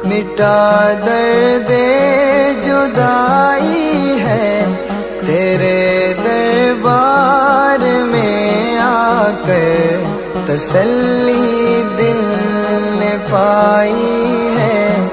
مٹا درد جدائی ہے، تیرے دربار میں آ کر تسلی دل نے پائی ہے،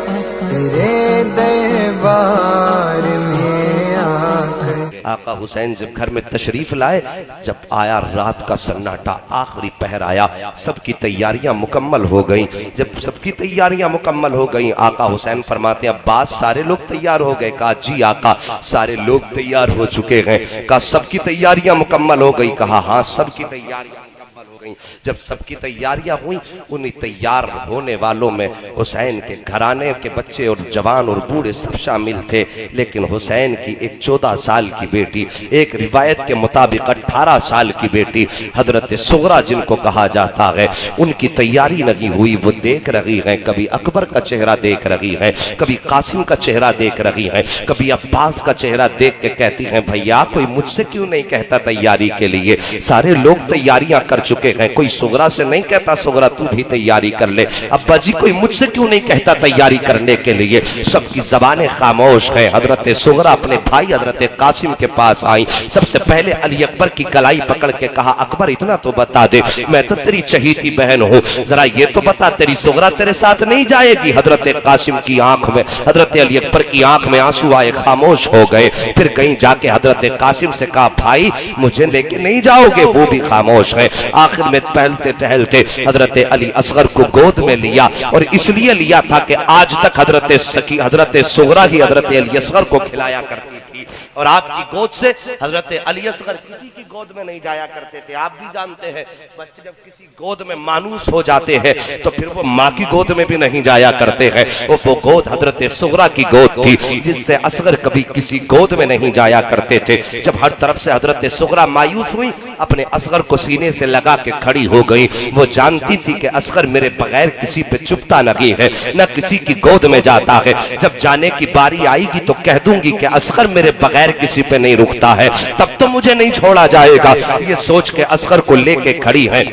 تیرے دربار میں آ کر۔ آقا حسین جب گھر میں تشریف لائے، جب آیا رات کا سناٹا، آخری پہر آیا، سب کی تیاریاں مکمل ہو گئیں۔ جب سب کی تیاریاں مکمل ہو گئیں، آقا حسین فرماتے ہیں عباس سارے لوگ تیار ہو گئے؟ کہا جی آقا سارے لوگ تیار ہو چکے ہیں۔ کہا سب کی تیاریاں مکمل ہو گئی؟ کہا ہاں سب کی تیاریاں مکمل ہو گئیں۔ جب سب کی تیاریاں ہوئیں، انہیں تیار ہونے والوں میں حسین کے گھرانے کے بچے اور جوان اور بوڑھے سب شامل تھے، لیکن حسین کی ایک 14 سال کی بیٹی، ایک روایت کے مطابق 18 سال کی بیٹی حضرت صغرا جن کو کہا جاتا ہے، ان کی تیاری نہیں ہوئی۔ وہ دیکھ رہی ہیں، کبھی اکبر کا چہرہ دیکھ رہی ہیں، کبھی قاسم کا چہرہ دیکھ رہی ہیں، کبھی عباس کا چہرہ دیکھ کے کہتی ہیں بھیا کوئی مجھ سے کیوں نہیں کہتا تیاری کے لیے؟ سارے لوگ تیاریاں کر چکے ہیں، کوئی صغرا سے نہیں کہتا صغرا تو بھی تیاری کر لے؟ ابا جی کوئی مجھ سے کیوں نہیں کہتا تیاری کرنے کے لیے؟ سب کی زبانیں خاموش ہیں۔ حضرت صغرا اپنے بھائی حضرت قاسم کے پاس آئیں، سب سے پہلے علی اکبر کی کلائی پکڑ کے کہا اکبر اتنا تو بتا دے، میں تو تیری چہیتی بہن ہوں، ذرا یہ تو بتا تیری صغرا تیرے ساتھ نہیں جائے گی؟ حضرت قاسم کی آنکھ میں، حضرت علی اکبر کی آنکھ میں آنسو آئے، خاموش ہو گئے۔ پھر کہیں جا کے حضرت قاسم سے کہا بھائی مجھے لے کے نہیں جاؤ گے؟ وہ بھی خاموش ہیں۔ آخر میں ٹہلتے ٹہلتے حضرت علی اصغر کو گود میں لیا، اور اس لیے لیا تھا کہ آج تک حضرت صغرا ہی حضرت علی اصغر کو کھلایا کرتی تھی، اور آپ کی گود سے حضرت علی اصغر کسی کی گود میں نہیں جایا کرتے تھے۔ آپ بھی جانتے ہیں بچے جب کسی گود میں مانوس ہو جاتے ہیں تو پھر وہ ماں کی گود میں بھی نہیں جایا کرتے ہیں۔ وہ گود حضرت صغرا کی گود تھی جس سے اصغر کبھی کسی گود میں نہیں جایا کرتے تھے۔ جب ہر طرف سے حضرت صغرا مایوس ہوئی، اپنے اصغر کو سینے سے لگا کے کھڑی ہو گئی۔ وہ جانتی تھی کہ اصغر میرے بغیر کسی پہ چپتا نہیں ہے، نہ کسی کی گود میں جاتا ہے۔ جب جانے کی باری آئے گی تو کہہ دوں گی کہ اصغر میرے بغیر کسی پہ نہیں رکتا ہے، تب تو مجھے نہیں چھوڑا جائے گا۔ یہ سوچ کے اصغر کو لے کے کھڑی ہے۔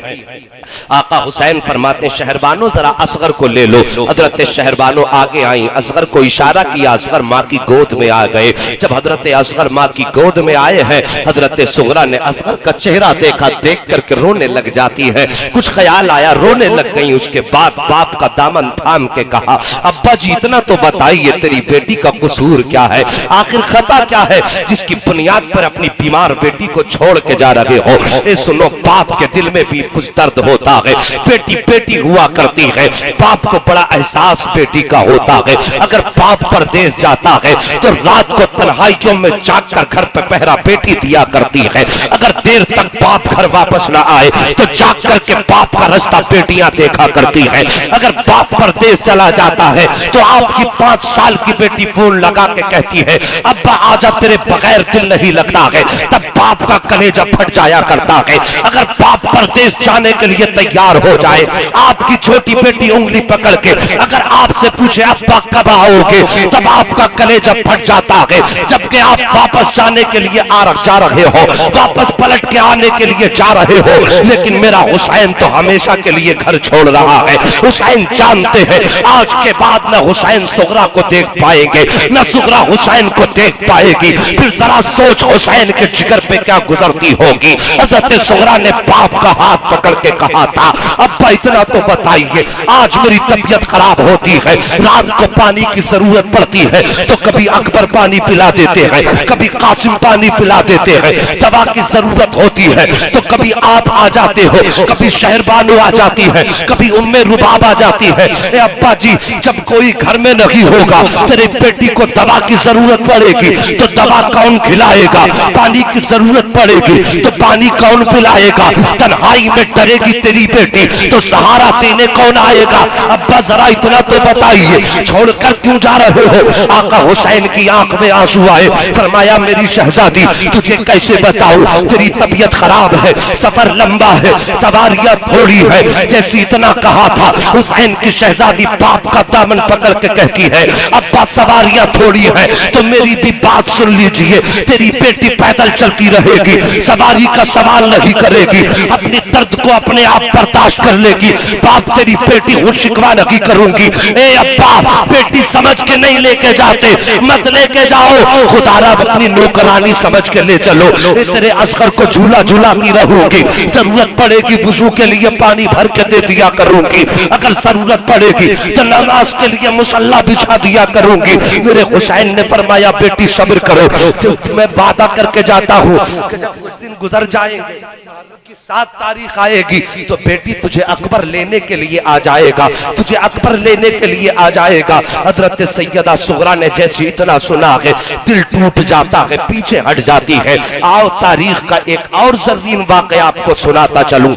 آقا حسین فرماتے شہربانو ذرا اصغر کو لے لو۔ حضرت شہربانو آگے آئیں، اصغر کو اشارہ کیا، اصغر ماں کی گود میں آ گئے۔ جب حضرت اصغر ماں کی گود میں آئے ہیں، حضرت صغرا نے اصغر کا چہرہ دیکھا، دیکھ کر کے رونے لگ جاتی ہے۔ کچھ خیال آیا، رونے لگ گئی۔ اس کے بعد باپ کا دامن تھام کے کہا ابا جی اتنا تو بتائیے تیری بیٹی کا قصور کیا ہے؟ آخر خطا کیا ہے جس کی بنیاد پر اپنی بیمار بیٹی کو چھوڑ کے جا رہے ہو؟ اے سنو، باپ کے دل میں بھی کچھ درد ہوتا ہے، بیٹی بیٹی ہوا کرتی ہے، باپ کو بڑا احساس بیٹی کا ہوتا ہے۔ اگر باپ پردیس جاتا ہے تو رات کو تنہائیوں میں جاگ کر گھر پہ پہرا بیٹی دیا کرتی ہے۔ اگر دیر تک باپ گھر واپس نہ آئے تو جاگ کر کے باپ کا رستہ بیٹیاں دیکھا کرتی ہیں۔ اگر باپ پردیس چلا جاتا ہے تو آپ کی 5 سال کی بیٹی فون لگا کے کہتی ہے ابا آجا تیرے بغیر دل نہیں لگتا ہے، تب باپ کا کلیجہ پھٹ جایا کرتا ہے۔ اگر باپ پردیس جانے کے لیے تیار ہو جائے، آپ کی چھوٹی بیٹی انگلی پکڑ کے اگر آپ سے پوچھے ابا کب آؤ گے، تب آپ کا کلیجہ پھٹ جاتا ہے۔ جبکہ آپ واپس جانے کے لیے جا رہے ہو، واپس پلٹ کے آنے کے لیے جا رہے ہو، لیکن میرا حسین تو ہمیشہ کے لیے گھر چھوڑ رہا ہے۔ حسین جانتے ہیں آج کے بعد نہ حسین صغرا کو دیکھ پائیں گے، نہ صغرا حسین کو دیکھ پائے گی۔ پھر ذرا سوچ حسین کے جگر پہ کیا گزرتی ہوگی۔ حضرت صغرا نے باپ کا ہاتھ پکڑ کے کہا تھا ابا اتنا تو بتائیے، آج میری طبیعت خراب ہوتی ہے، رات کو پانی کی ضرورت پڑتی ہے تو کبھی اکبر پانی پلا دیتے ہیں، کبھی قاسم پانی پلا دیتے ہیں، دوا کی ضرورت ہوتی ہے تو کبھی آپ آ جاتے ہو، کبھی شہربانو آ جاتی ہے، کبھی ام رباب آ جاتی ہے۔ اے ابا جی جب کوئی گھر میں نہیں ہوگا، تیری بیٹی کو دوا کی ضرورت پڑے گی تو دوا کون کھلائے گا؟ پانی کی ضرورت پڑے گی تو پانی کون پلائے گا؟ تنہائی میں ڈرے گی تیری بیٹی تو سہارا دینے کون آئے گا؟ ابا ذرا اتنا تو بتائیے، چھوڑ کر کیوں جا رہے ہو؟ آقا حسین کی آنکھ میں آنسو آئے، فرمایا میری شہزادی تجھے کیسے بتاؤں، تیری طبیعت خراب ہے، سفر لمبا ہے، سواریاں تھوڑی ہے۔ جیسے اتنا کہا تھا، حسین کی شہزادی باپ کا دامن پکڑ کے کہتی ہے ابا سواریاں تھوڑی ہے تو میری بھی بات سن لیجئے، تیری بیٹی پیدل چلتی رہے گی، سواری کا سوال نہیں کرے گی، اپنی درد کو اپنے آپ برداشت کر لے گی۔ باپ تیری بیٹی ہوں شکوا نہیں کروں گی، اے ابا بیٹی سمجھ کے نہیں لے کے جاتے، مت لے کے جاؤ، خدا را اپنی نوکرانی سمجھ کے لے چلو، تیرے اصغر کو جھولا جھولا کی رہوں گی، ضرورت پڑے گی وضو کے لیے پانی بھر کے دے دیا کروں گی، اگر ضرورت پڑے گی تو نماز کے لیے مصلی بچھا دیا کروں گی۔ میرے حسین نے فرمایا بیٹی صبر کرو، میں وعدہ کر کے جاتا ہوں کہ جب کچھ دن گزر جائیں گے، 7 تاریخ آئے گی تو بیٹی تجھے اکبر لینے کے لیے آ جائے گا، تجھے اکبر لینے کے لیے آ جائے گا۔ حضرت سیدہ صغرا نے جیسے اتنا سنا ہے دل ٹوٹ جاتا ہے، پیچھے ہٹ جاتی ہے۔ آؤ تاریخ کا ایک اور زرین واقعہ آپ کو سناتا چلوں۔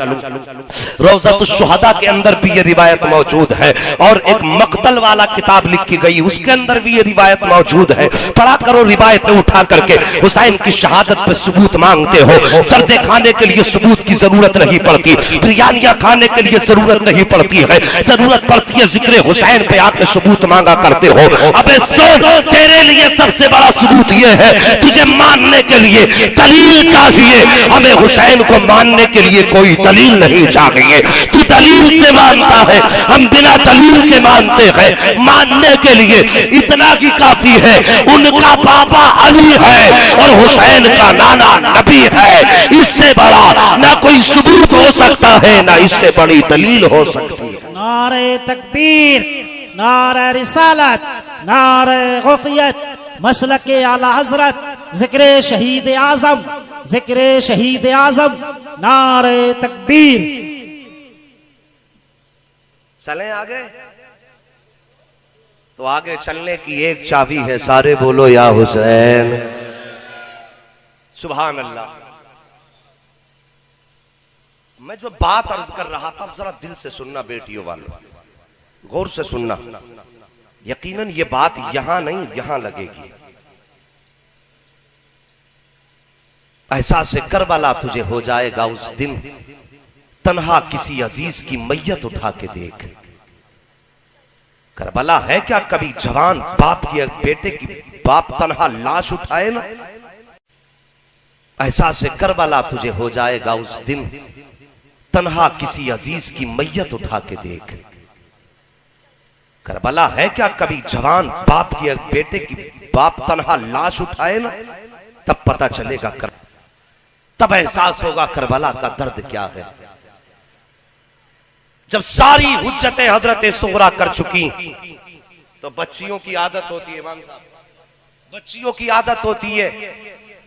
روضۃ الشہداء کے اندر بھی یہ روایت موجود ہے، اور ایک مقتل والا کتاب لکھی گئی اس کے اندر بھی یہ روایت موجود ہے۔ پڑھا کرو روایتیں اٹھا کر کے، حسین کی شہادت پہ ثبوت مانگتے ہو، سردے کھانے کے لیے ثبوت کی ضرورت نہیں پڑتی، بریانیاں کھانے کے لیے ضرورت نہیں پڑتی ہے، ضرورت پڑتی ہے ذکر حسین پہ آ کے ثبوت مانگا کرتے ہو۔ ابے سن، تیرے لیے سب سے بڑا ثبوت یہ ہے، تجھے ماننے کے لیے دلیل چاہیے، ہمیں حسین کو ماننے کے لیے کوئی دلیل نہیں چاہیے۔ تو دلیل سے مانتا ہے، ہم بنا دلیل کے مانتے ہیں۔ ماننے کے لیے اتنا ہی کافی ہے، ان کا بابا علی ہے اور حسین کا نانا نبی ہے، اس سے بڑا نہ کوئی ثبوت ہو سکتا ہے، نہ اس سے بڑی دلیل ہو سکتی ہے۔ نعرہ تکبیر، نعرہ رسالت، نعرہ غوثیت، مسلک اعلی حضرت، ذکر شہید اعظم، ذکر شہید اعظم، نعرہ تکبیر۔ چلیں آگے؟ تو آگے چلنے کی ایک چابی ہے، سارے بولو یا حسین۔ سبحان اللہ۔ میں جو بات عرض کر رہا تھا ذرا دل سے سننا بیٹیوں والوں، غور سے سننا، یقیناً یہ بات یہاں نہیں یہاں لگے گی۔ احساس کربلا تجھے ہو جائے گا اس دن، تنہا کسی عزیز کی میت اٹھا کے دیکھ۔ کربلا ہے کیا کبھی جوان باپ کی بیٹے کی باپ تنہا لاش اٹھائے نا؟ احساس کربلا تجھے ہو جائے گا اس دن، تنہا کسی عزیز کی میت اٹھا کے دیکھ۔ کربلا ہے کیا کبھی جوان باپ کی بیٹے کی باپ تنہا لاش اٹھائے نا؟ تب پتہ چلے گا، تب احساس ہوگا کربلا کا درد کیا ہے۔ جب ساری حجتیں حضرت صغرا کر چکی تو بچیوں کی عادت ہوتی ہے، امام صاحب، بچیوں کی عادت ہوتی ہے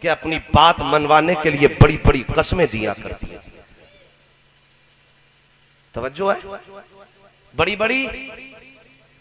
کہ اپنی بات منوانے کے لیے بڑی بڑی قسمیں دیا کرتی ہیں۔ توجہ ہے؟ بڑی بڑی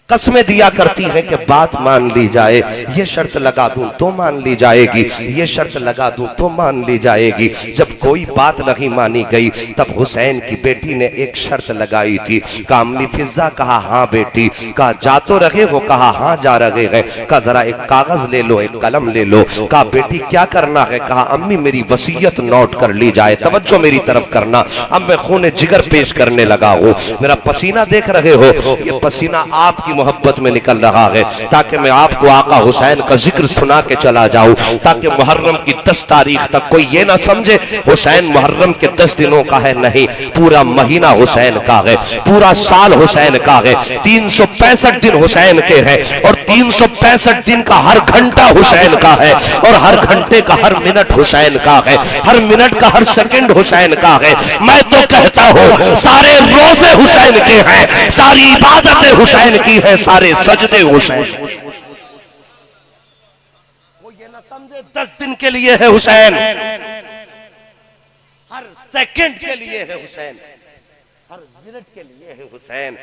قسمیں دیا کرتی ہیں کہ بات مان لی جائے، یہ شرط لگا دوں تو مان لی جائے گی، یہ شرط لگا دوں تو مان لی جائے گی۔ جب کوئی بات نہیں مانی گئی تب حسین کی بیٹی نے ایک شرط لگائی تھی، کہا امی فضہ، کہا ہاں بیٹی، کہا جا تو رہے ہو، کہا ہاں جا رہے ہیں، کہا ذرا ایک کاغذ لے لو، ایک قلم لے لو، کہا بیٹی کیا کرنا ہے، کہا امی میری وصیت نوٹ کر لی جائے، توجہ میری طرف کرنا، اب میں خون جگر پیش کرنے لگا ہوں، میرا پسینہ دیکھ رہے ہو، یہ پسینہ آپ کی محبت میں نکل رہا ہے، تاکہ میں آپ کو آقا حسین کا ذکر سنا کے چلا جاؤں، تاکہ محرم کی 10 تاریخ تک کوئی یہ نہ سمجھے حسین محرم کے 10 دنوں کا ہے، نہیں، پورا مہینہ حسین کا ہے، پورا سال حسین کا ہے، 365 دن حسین کے ہیں، اور 365 دن کا ہر گھنٹہ حسین کا ہے، اور ہر گھنٹے کا ہر منٹ حسین کا ہے، ہر منٹ کا ہر سیکنڈ حسین کا ہے۔ میں تو کہتا ہوں سارے روزے حسین کے ہیں، ساری عبادتیں حسین کی ہے، سارے سجدے حسین۔ وہ یہ نہ سمجھے 10 دن کے لیے ہے حسین، ہر سیکنڈ کے لیے ہے حسین، ہر منٹ کے لیے ہے حسین۔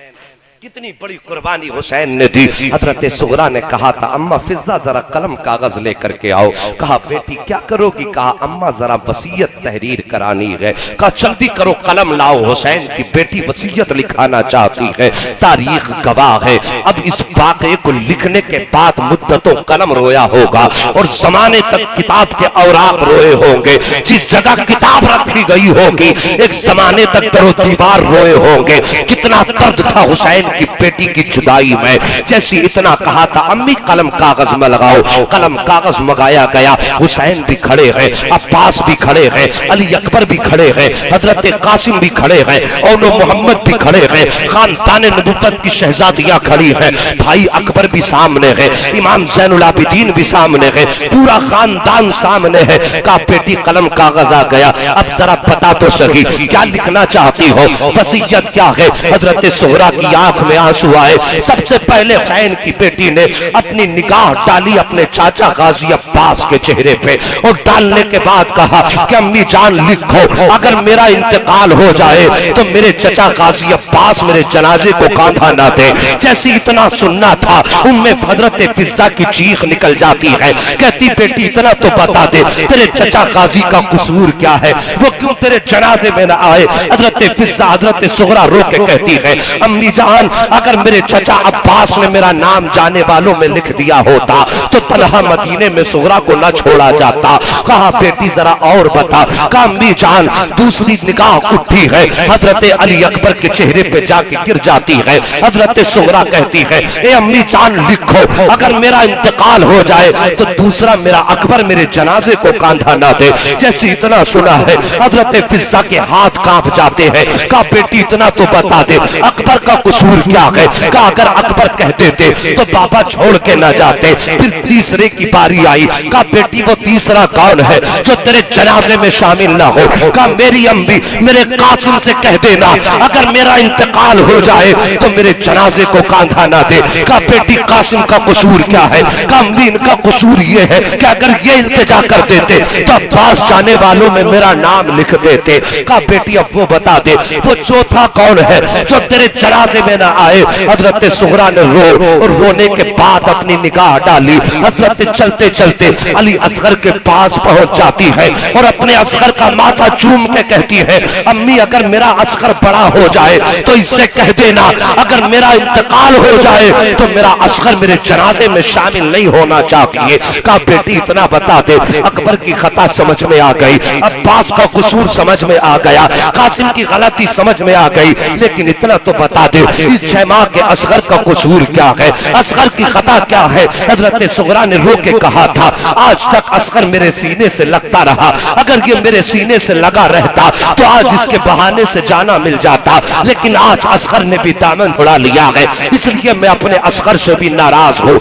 کتنی بڑی قربانی حسین نے دی۔ حضرت صغرا نے کہا تھا اماں فضہ ذرا قلم کاغذ لے کر کے آؤ، کہا بیٹی کیا کرو گی، کہا اماں ذرا وصیت تحریر کرانی ہے، کہا جلدی کرو قلم لاؤ، حسین کی بیٹی وصیت لکھانا چاہتی ہے، تاریخ گواہ ہے۔ اب اس واقعے کو لکھنے کے بعد مدتوں قلم رویا ہوگا اور زمانے تک کتاب کے اوراق روئے ہوں گے، جس جگہ کتاب رکھی گئی ہوگی ایک زمانے تک در و دیوار روئے ہوں گے۔ کتنا درد تھا حسین کی بیٹی کی جدائی میں جیسی اتنا کہا تھا امی قلم کاغذ میں لگاؤ، قلم کاغذ منگایا گیا، حسین بھی کھڑے ہیں، عباس بھی کھڑے ہیں، علی اکبر بھی کھڑے ہیں، حضرت قاسم بھی کھڑے ہیں، اولو محمد بھی کھڑے ہیں، خاندان نبوت کی شہزادیاں کھڑی ہیں، بھائی اکبر بھی سامنے ہے، امام زین العابدین بھی سامنے ہے، پورا خاندان سامنے ہے۔ کہا بیٹی قلم کاغذ آ گیا، اب ذرا بتا تو صحیح کیا لکھنا چاہتی ہو، وصیت کیا ہے؟ حضرت سہرا کی آنکھ میں آنسو آئے۔ سب سے پہلے حسین کی بیٹی نے اپنی نگاہ ڈالی اپنے چاچا غازی عباس کے چہرے پہ، اور ڈالنے کے بعد کہا کہ امی جان لکھو، اگر میرا انتقال ہو جائے تو میرے چچا غازی عباس میرے جنازے کو کاندھا نہ دے۔ جیسی اتنا سننا تھا ان میں حضرت فضہ کی چیخ نکل جاتی ہے، کہتی بیٹی اتنا تو بتا دے تیرے چچا غازی کا قصور کیا ہے، وہ کیوں تیرے جنازے میں نہ آئے؟ حضرت فضہ حضرت سغرا رو کے کہتی ہے امی جان اگر میرے چچا عباس نے میرا نام جانے والوں میں لکھ دیا ہوتا تو تنہا مدینے میں سغرا کو نہ چھوڑا جاتا۔ کہا بیٹی ذرا اور بتا۔ کہا امی جان دوسری نگاہ اٹھی ہے، حضرت علی اکبر کے چہرے پہ جا کے گر جاتی ہے۔ حضرت سغرا کہتی ہے اے امی جان لکھو، اگر میرا انتقال ہو جائے تو دوسرا میرا اکبر میرے جنازے کو کاندھا نہ دے۔ جیسے اتنا سنا ہے حضرت فضہ کے ہاتھ کانپ جاتے ہیں۔ کہا بیٹی اتنا تو بتا دے اکبر کا قصور کیا ہے؟ کہا اگر اکبر کہہ دیتے تو بابا چھوڑ کے نہ جاتے۔ پھر تیسرے کی باری آئی۔ کہا بیٹی وہ تیسرا کون ہے جو تیرے جنازے میں شامل نہ ہو؟ کہا میری امی میرے قاسم سے کہہ دینا اگر میرا انتقال ہو جائے تو میرے جنازے کو کاندھا نہ دے۔ کہا بیٹی قاسم کا قصور کیا ہے؟ کہا امی ان کا قصور یہ ہے کہ اگر یہ التجا کر دیتے تو عباس جانے والوں میں میرا نام لکھ دیتے۔ کہا بیٹی اب وہ بتا دے وہ چوتھا کون ہے جو تیرے جنازے میں نہ آئے؟ حضرت سغرا نے رو اور رونے کے بعد اپنی نگاہ ڈالی۔ حضرت چلتے چلتے علی اصغر کے پاس پہنچ جاتی ہے اور اپنے اصغر کا ماتھا چوم کے کہتی ہے امی اگر میرا اصغر بڑا ہو جائے تو اس سے کہہ دینا اگر میرا انتقال ہو جائے تو میرا اصغر میرے جنازے میں شامل نہیں ہونا چاہیے۔ کہا بیٹی اتنا بتا دے اکبر کی خطا سمجھ میں آ گئی، عباس کا قصور سمجھ میں آ گیا، قاسم کی غلطی سمجھ میں آ گئی، لیکن اتنا تو بتا دے اس 6 ماہ کے اصغر کا قصور کیا ہے، اصغر کی خطا کیا ہے؟ حضرت سغرا نے رو کے کہا تھا آج تک اصغر میرے سینے سے لگتا رہا، اگر یہ میرے سینے سے لگا رہتا تو آج اس کے بہانے سے جانا مل جاتا، لیکن آج اصغر نے بھی دامن چھڑا لیا ہے، اس لیے میں اپنے اصغر سے بھی ناراض ہوں۔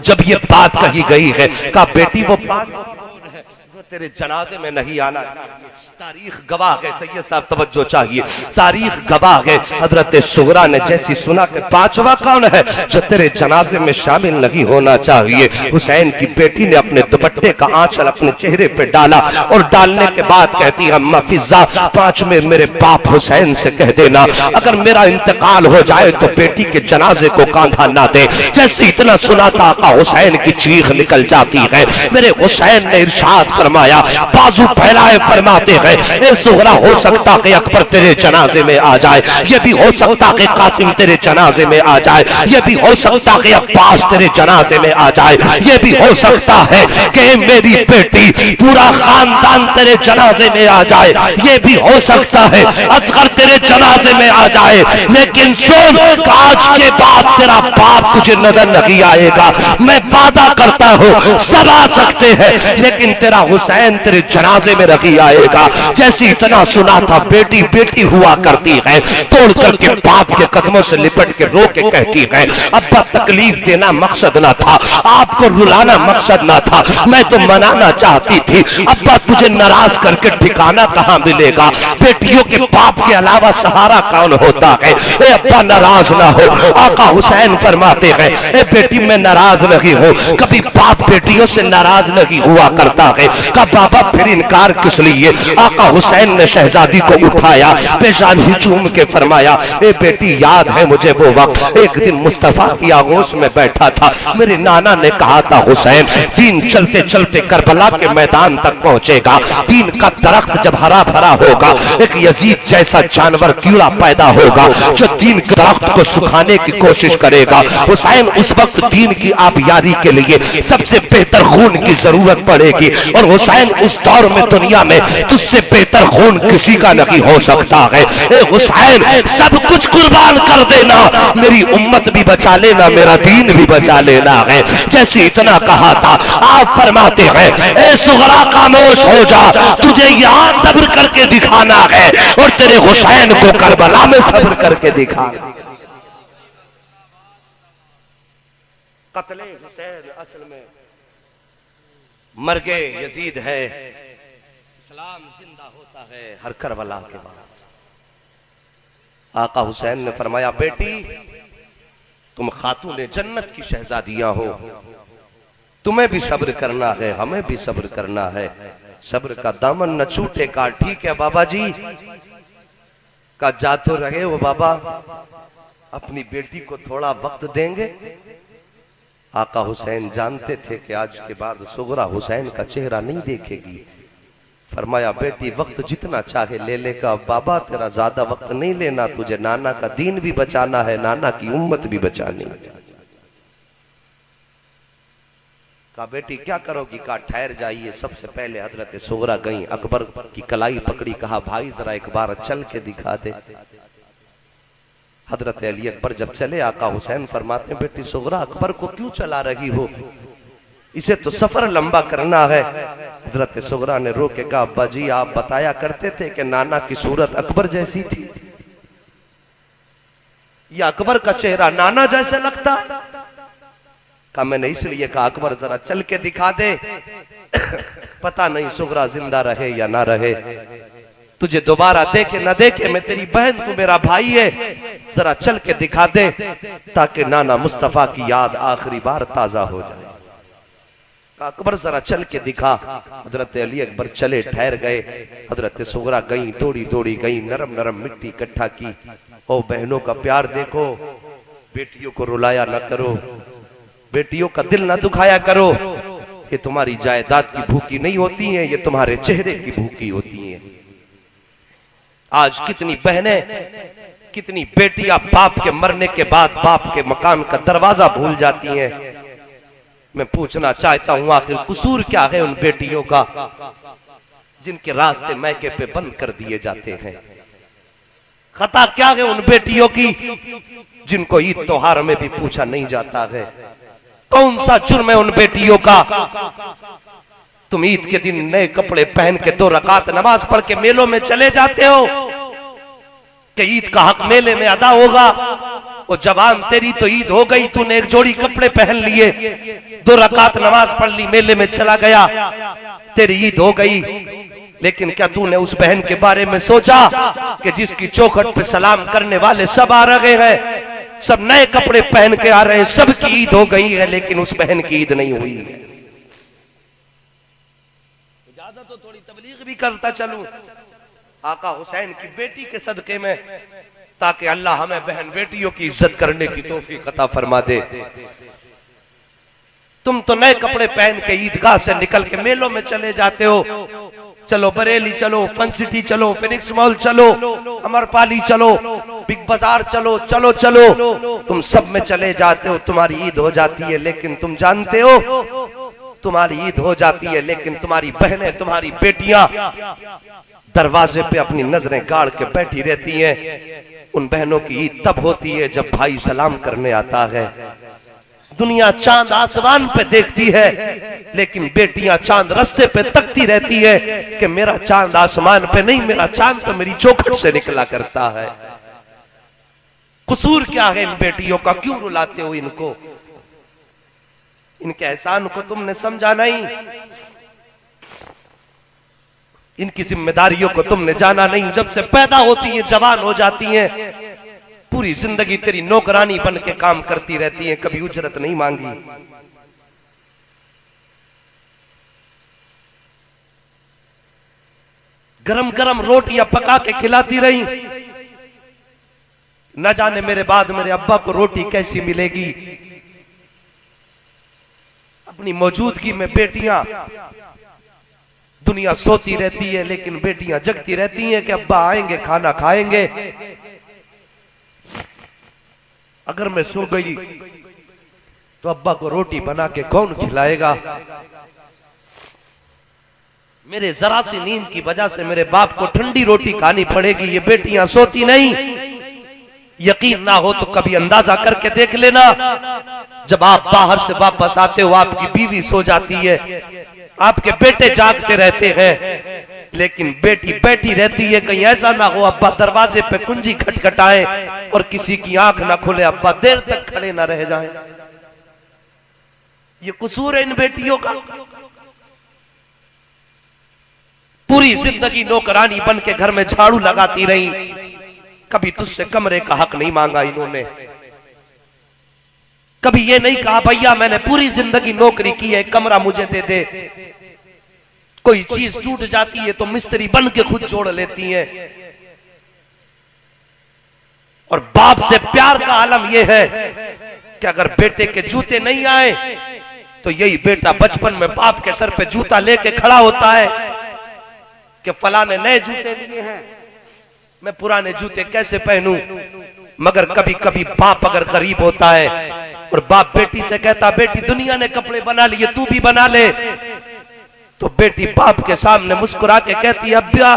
جب یہ بات کہی گئی ہے کہا بیٹی وہ بات تیرے جنازے میں نہیں آنا چاہیے، تاریخ گواہ ہے۔ سید صاحب توجہ چاہیے، تاریخ گواہ ہے۔ حضرت سغرا نے جیسی سنا کہ پانچواں کون ہے جو تیرے جنازے میں شامل نہیں ہونا چاہیے؟ حسین کی بیٹی نے اپنے دوپٹے کا آنچل اپنے چہرے پہ ڈالا اور ڈالنے کے بعد کہتی ہے اما فضہ 5 میں میرے باپ حسین سے کہہ دینا اگر میرا انتقال ہو جائے تو بیٹی کے جنازے کو کاندھا نہ دے۔ جیسے اتنا سنا تھا آقا حسین کی چیخ نکل جاتی ہے۔ میرے حسین نے ارشاد فرمایا، بازو پھیلائے فرماتے ہیں اے سغرا ہو سکتا کہ اکبر تیرے جنازے میں آ جائے، یہ بھی ہو سکتا کہ قاسم تیرے جنازے میں آ جائے، یہ بھی ہو سکتا کہ عباس تیرے جنازے میں آ جائے، یہ بھی ہو سکتا ہے کہ میری بیٹی پورا خاندان تیرے جنازے میں آ جائے، یہ بھی ہو سکتا ہے اصغر تیرے جنازے میں آ جائے، لیکن سن آج کے بعد تیرا باپ تجھے نظر نہیں آئے گا۔ میں وعدہ کرتا ہوں سب آ سکتے ہیں لیکن تیرا حسین تیرے جنازے میں نہیں آئے گا۔ جیسی اتنا سنا تھا بیٹی بیٹی ہوا کرتی ہے، توڑ کر کے باپ کے قدموں سے لپٹ کے رو کے کہتی ہے ابا تکلیف دینا مقصد نہ تھا، آپ کو رلانا مقصد نہ تھا، میں تو منانا چاہتی تھی، ابا تجھے ناراض کر کے ٹھکانا کہاں ملے گا؟ بیٹیوں کے باپ کے علاوہ سہارا کون ہوتا ہے؟ اے ابا ناراض نہ ہو۔ آقا حسین فرماتے ہیں اے بیٹی میں ناراض نہیں ہوں، کبھی باپ بیٹیوں سے ناراض نہیں ہوا کرتا ہے۔ کہا بابا پھر انکار کس لیے؟ آقا حسین نے شہزادی کو اٹھایا، پیشان ہی چوم کے فرمایا اے بیٹی یاد ہے مجھے وہ وقت ایک دن مصطفیٰ کی آغوش میں بیٹھا تھا، میرے نانا نے کہا تھا حسین دین چلتے چلتے کربلا کے میدان تک پہنچے گا، دین کا درخت جب ہرا بھرا ہوگا ایک یزید جیسا جانور کیڑا پیدا ہوگا جو دین کے درخت کو سکھانے کی کوشش کرے گا۔ حسین اس وقت دین کی آبیاری کے لیے سب سے بہتر خون کی ضرورت پڑے گی اور حسین اس دور میں دنیا میں تجھ سے بہتر خون کسی کا نہیں ہو سکتا ہے. اے حسین سب کچھ قربان کر دینا, میری امت بھی بچا لینا, میرا دین بھی بچا لینا ہے. جیسے اتنا کہا تھا آپ فرماتے ہیں اے صغرا خاموش ہو جا, تجھے یہاں صبر کر کے دکھانا ہے اور تیرے حسین کو کربلا میں صبر کر کے دکھانا. قتل حسین اصل میں مرگ یزید ہے, اسلام زندہ ہوتا ہے ہر کربلا کے بعد. آقا حسین نے فرمایا بیٹی تم خاتون جنت کی شہزادیاں ہو, تمہیں بھی صبر کرنا ہے, ہمیں بھی صبر کرنا ہے. صبر کا دامن نہ چھوٹے کا. ٹھیک ہے بابا جی کا جا تو رہے وہ بابا, اپنی بیٹی کو تھوڑا وقت دیں گے. آقا حسین جانتے تھے کہ آج کے بعد صغرا حسین کا چہرہ نہیں دیکھے گی. فرمایا بیٹی وقت جتنا چاہے لے لے گا, بابا تیرا زیادہ وقت نہیں لینا, تجھے نانا کا دین بھی بچانا ہے, نانا کی امت بھی بچانی ہے. کہا بیٹی کیا کرو گی؟ کہا ٹھہر جائیے. سب سے پہلے حضرت صغرا گئیں, اکبر کی کلائی پکڑی, کہا بھائی ذرا ایک بار چل کے دکھا دے. حضرت علی اکبر جب چلے, آقا حسین فرماتے ہیں بیٹی صغرا اکبر کو کیوں چلا رہی ہو, اسے تو سفر لمبا کرنا ہے. حضرت صغرا نے رو کے کہا ابا جی آپ بتایا کرتے تھے کہ نانا کی صورت اکبر جیسی تھی, یا اکبر کا چہرہ نانا جیسے لگتا. کہا میں نے اس لیے کہا اکبر ذرا چل کے دکھا دے, پتہ نہیں صغرا زندہ رہے یا نہ رہے, تجھے دوبارہ دیکھے نہ دیکھے, میں تیری بہن, تو میرا بھائی ہے, ذرا چل کے دکھا دے تاکہ نانا مصطفیٰ کی یاد آخری بار تازہ ہو جائے. اکبر ذرا چل کے دکھا. حضرت علی اکبر چلے, ٹھہر گئے. حضرت صغرا گئیں, دوڑی دوڑی گئیں, نرم نرم مٹی اکٹھا کی. او بہنوں کا پیار دیکھو, بیٹیوں کو رلایا نہ کرو, بیٹیوں کا دل نہ دکھایا کرو. یہ تمہاری جائیداد کی بھوکی نہیں ہوتی ہیں, یہ تمہارے چہرے کی بھوکی ہوتی ہیں. آج کتنی بہنیں, کتنی بیٹیاں باپ کے مرنے کے بعد باپ کے مکان کا دروازہ بھول جاتی ہیں. میں پوچھنا چاہتا ہوں آخر قصور کیا ہے ان بیٹیوں کا جن کے راستے میکے پہ بند کر دیے جاتے ہیں؟ خطا کیا ہے ان بیٹیوں کی جن کو عید تہوار میں بھی پوچھا نہیں جاتا ہے؟ کون سا جرم ہے ان بیٹیوں کا؟ تم عید کے دن نئے کپڑے پہن کے 2 رکعت نماز پڑھ کے میلوں میں چلے جاتے ہو کہ عید کا حق میلے میں ادا ہوگا. وہ جوان تیری تو عید ہو گئی, تو نے ایک جوڑی کپڑے پہن لیے, 2 رکعت نماز پڑھ لی, میلے میں چلا گیا, تیری عید ہو گئی. لیکن کیا تو نے اس بہن کے بارے میں سوچا کہ جس کی چوکھٹ پہ سلام کرنے والے سب آ رہے ہیں, سب نئے کپڑے پہن کے آ رہے ہیں, سب کی عید ہو گئی ہے, لیکن اس بہن کی عید نہیں ہوئی ہے. اجازت تو تھوڑی تبلیغ بھی کرتا چلوں آقا حسین کی بیٹی کے صدقے میں, تاکہ اللہ ہمیں بہن بیٹیوں کی عزت کرنے کی توفیق عطا فرما دے. تم تو نئے کپڑے پہن کے عیدگاہ سے نکل کے میلوں میں چلے جاتے ہو. چلو بریلی چلو, فن سٹی چلو, فینکس مال چلو, امر پالی چلو, بگ بازار چلو, چلو چلو, تم سب میں چلے جاتے ہو, تمہاری عید ہو جاتی ہے. لیکن تم جانتے ہو تمہاری عید ہو جاتی ہے, لیکن تمہاری بہنیں, تمہاری بیٹیاں دروازے پہ اپنی نظریں گاڑ کے بیٹھی رہتی ہیں. ان بہنوں کی عید تب ہوتی ہے جب بھائی سلام کرنے آتا ہے. دنیا چاند آسمان پہ دیکھتی ہے, لیکن بیٹیاں چاند رستے پہ تکتی رہتی ہے کہ میرا چاند آسمان پہ نہیں, میرا چاند تو میری چوکھٹ سے نکلا کرتا ہے. قصور کیا ہے ان بیٹیوں کا؟ کیوں رلاتے ہو ان کو؟ ان کے احسان کو تم نے سمجھا نہیں, ان کی ذمہ داریوں کو تم نے جانا نہیں. جب سے پیدا ہوتی ہیں, جوان ہو جاتی ہیں, پوری زندگی تیری نوکرانی بن کے کام کرتی رہتی ہیں, کبھی اجرت نہیں مانگی. گرم گرم روٹیاں پکا کے کھلاتی رہی. نہ جانے میرے بعد میرے ابا کو روٹی کیسی ملے گی. اپنی موجودگی میں بیٹیاں, دنیا سوتی رہتی ہے لیکن بیٹیاں جگتی رہتی ہیں کہ ابا آئیں گے, کھانا کھائیں گے. اگر میں سو گئی تو ابا کو روٹی بنا کے کون کھلائے گا؟ میرے ذرا سی نیند کی وجہ سے میرے باپ کو ٹھنڈی روٹی کھانی پڑے گی، یہ بیٹیاں سوتی نہیں۔ یقین نہ ہو تو کبھی اندازہ کر کے دیکھ لینا، جب آپ باہر سے واپس آتے ہو آپ کی بیوی سو جاتی ہے، آپ کے بیٹے جاگتے رہتے ہیں، لیکن بیٹی بیٹھی رہتی ہے۔ کہیں ایسا نہ ہو ابا دروازے پہ کنجی کھٹکھٹائیں اور کسی کی آنکھ نہ کھلے، ابا دیر تک کھڑے نہ رہ جائیں۔ یہ قصور ہے ان بیٹیوں کا۔ پوری زندگی نوکرانی بن کے گھر میں جھاڑو لگاتی رہی، کبھی تجھ سے کمرے کا حق نہیں مانگا انہوں نے، کبھی یہ نہیں کہا بھیا میں نے پوری زندگی نوکری کی ہے کمرہ مجھے دے دے۔ کوئی چیز ٹوٹ جاتی ہے تو مستری بن کے خود جوڑ لیتی ہیں۔ اور باپ سے پیار کا عالم یہ ہے کہ اگر بیٹے کے جوتے نہیں آئے تو یہی بیٹا بچپن میں باپ کے سر پہ جوتا لے کے کھڑا ہوتا ہے کہ فلاں نے نئے جوتے لیے ہیں، میں پرانے جوتے کیسے پہنوں۔ مگر کبھی کبھی باپ اگر غریب ہوتا ہے اور باپ بیٹی سے کہتا بیٹی دنیا نے کپڑے بنا لیے تو بھی بنا لے، تو بیٹی باپ کے سامنے مسکرا کے کہتی ابا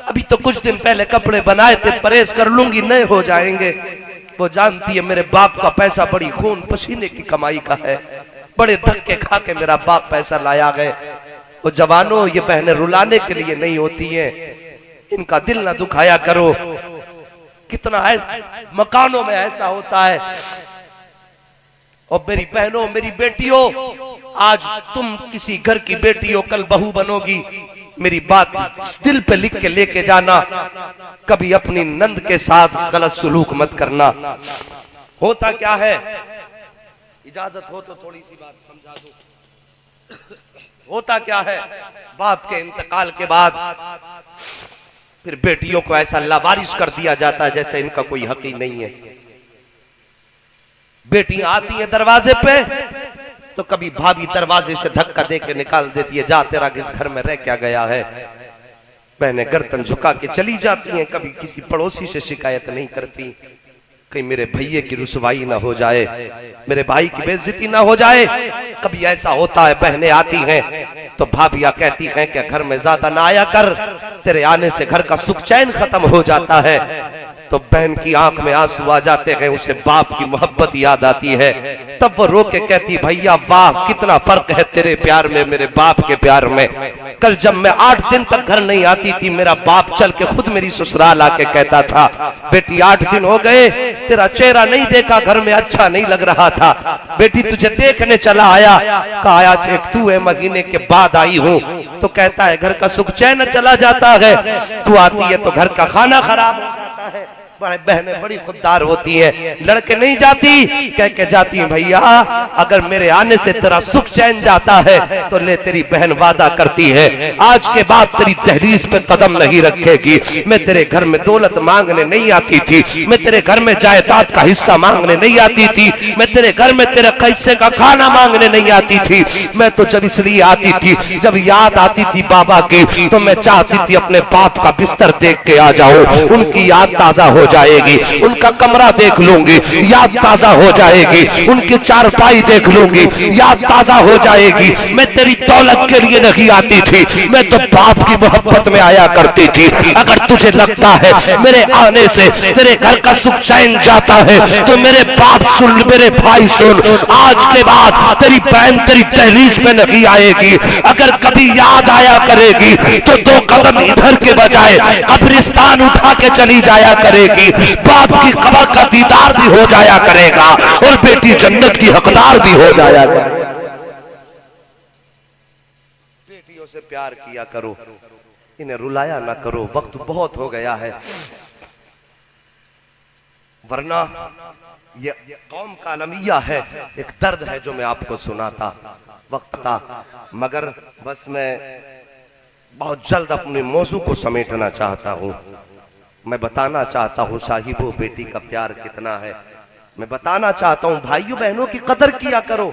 ابھی تو کچھ دن پہلے کپڑے بنائے تھے، پرہیز کر لوں گی نئے ہو جائیں گے۔ وہ جانتی ہے میرے باپ کا پیسہ بڑی خون پسینے کی کمائی کا ہے، بڑے دھکے کھا کے میرا باپ پیسہ لایا گئے۔ وہ جوانوں یہ بہنیں رلانے کے لیے نہیں ہوتی ہیں، ان کا دل نہ دکھایا کرو۔ کتنا ہے مکانوں میں ایسا ہوتا ہے۔ اور میری بہنوں میری بیٹیوں، آج تم کسی گھر کی بیٹی ہو کل بہو بنو گی، میری بات دل پہ لکھ کے لے کے جانا، کبھی اپنی نند کے ساتھ غلط سلوک مت کرنا۔ ہوتا کیا ہے، اجازت ہو تو تھوڑی سی بات سمجھا دوں۔ ہوتا کیا ہے، باپ کے انتقال کے بعد پھر بیٹیوں کو ایسا لاوارث کر دیا جاتا ہے جیسے ان کا کوئی حق ہی نہیں ہے۔ بیٹیاں آتی ہیں دروازے پہ تو کبھی بھابھی دروازے سے دھکا دے کے نکال دیتی ہے، جا تیرا کس گھر میں رہ کیا گیا ہے۔ بہنیں گردن جھکا کے چلی جاتی ہیں، کبھی کسی پڑوسی سے شکایت نہیں کرتی، کہیں میرے بھائیے کی رسوائی نہ ہو جائے، میرے بھائی کی بے عزتی نہ ہو جائے۔ کبھی ایسا ہوتا ہے بہنیں آتی ہیں تو بھابیاں کہتی ہیں کہ گھر میں زیادہ نہ آیا کر، تیرے آنے سے گھر کا سکھ چین ختم ہو جاتا ہے۔ تو بہن کی آنکھ میں آنسو آ جاتے ہیں، اسے باپ کی محبت یاد آتی ہے، تب وہ رو کے کہتی بھیا واہ کتنا فرق ہے تیرے پیار میں میرے باپ کے پیار میں۔ کل جب میں 8 دن تک گھر نہیں آتی تھی، میرا باپ چل کے خود میری سسرال آ کے کہتا تھا بیٹی 8 دن ہو گئے تیرا چہرہ نہیں دیکھا، گھر میں اچھا نہیں لگ رہا تھا، بیٹی تجھے دیکھنے چلا آیا۔ کہا آج ایک تو ہے مہینے کے بعد آئی ہوں، تو کہتا ہے گھر کا سکھ چین چلا جاتا ہے، تو آتی ہے تو گھر کا کھانا خراب ہو جاتا ہے۔ بہنیں بڑی خوددار ہوتی ہیں، لڑکے نہیں جاتی، کہہ کے جاتی ہیں بھیا اگر میرے آنے سے تیرا سکھ چین جاتا ہے تو لے تیری بہن وعدہ کرتی ہے آج کے بعد تیری دہلیز پہ قدم نہیں رکھے گی، میں تیرے گھر میں دولت مانگنے نہیں آتی تھی، میں تیرے گھر میں جائیداد کا حصہ مانگنے نہیں آتی تھی، میں تیرے گھر میں تیرے حصے کا کھانا مانگنے نہیں آتی تھی، میں تو جب اس لیے آتی تھی جب یاد آتی تھی بابا کی تو میں چاہتی تھی اپنے باپ کا بستر دیکھ کے آ جاؤں، ان کی یاد تازہ ہو جائے گی، ان کا کمرہ دیکھ لوں گی یاد تازہ ہو جائے گی، ان کی چارپائی دیکھ لوں گی یاد تازہ ہو جائے گی۔ میں تیری دولت کے لیے نہیں آتی تھی، میں تو باپ کی محبت میں آیا کرتی تھی۔ اگر تجھے لگتا ہے میرے آنے سے تیرے گھر کا سکھ چین جاتا ہے تو میرے باپ سن، میرے بھائی سن، آج کے بعد تیری بہن تیری دہلیز پہ نہیں آئے گی، اگر کبھی یاد آیا کرے گی تو 2 قدم ادھر کے بجائے قبرستان اٹھا کے چلی جایا کرے گی، باپ کی قبر کا دیدار بھی ہو جایا کرے گا اور بیٹی جنت کی حقدار بھی ہو جایا کرے گا۔ بیٹیوں سے پیار کیا کرو، انہیں رلایا نہ کرو، وقت بہت ہو گیا ہے، ورنہ یہ قوم کا المیہ ہے، ایک درد ہے جو میں آپ کو سناتا، وقت تھا مگر بس میں بہت جلد اپنے موضوع کو سمیٹنا چاہتا ہوں۔ میں بتانا چاہتا ہوں صاحبوں بیٹی کا پیار کتنا ہے، میں بتانا چاہتا ہوں بھائیوں بہنوں کی قدر کیا کرو،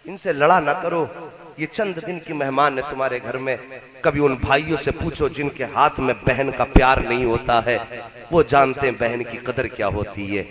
ان سے لڑا نہ کرو، یہ چند دن کی مہمان ہے تمہارے گھر میں، کبھی ان بھائیوں سے پوچھو جن کے ہاتھ میں بہن کا پیار نہیں ہوتا ہے، وہ جانتے ہیں بہن کی قدر کیا ہوتی ہے۔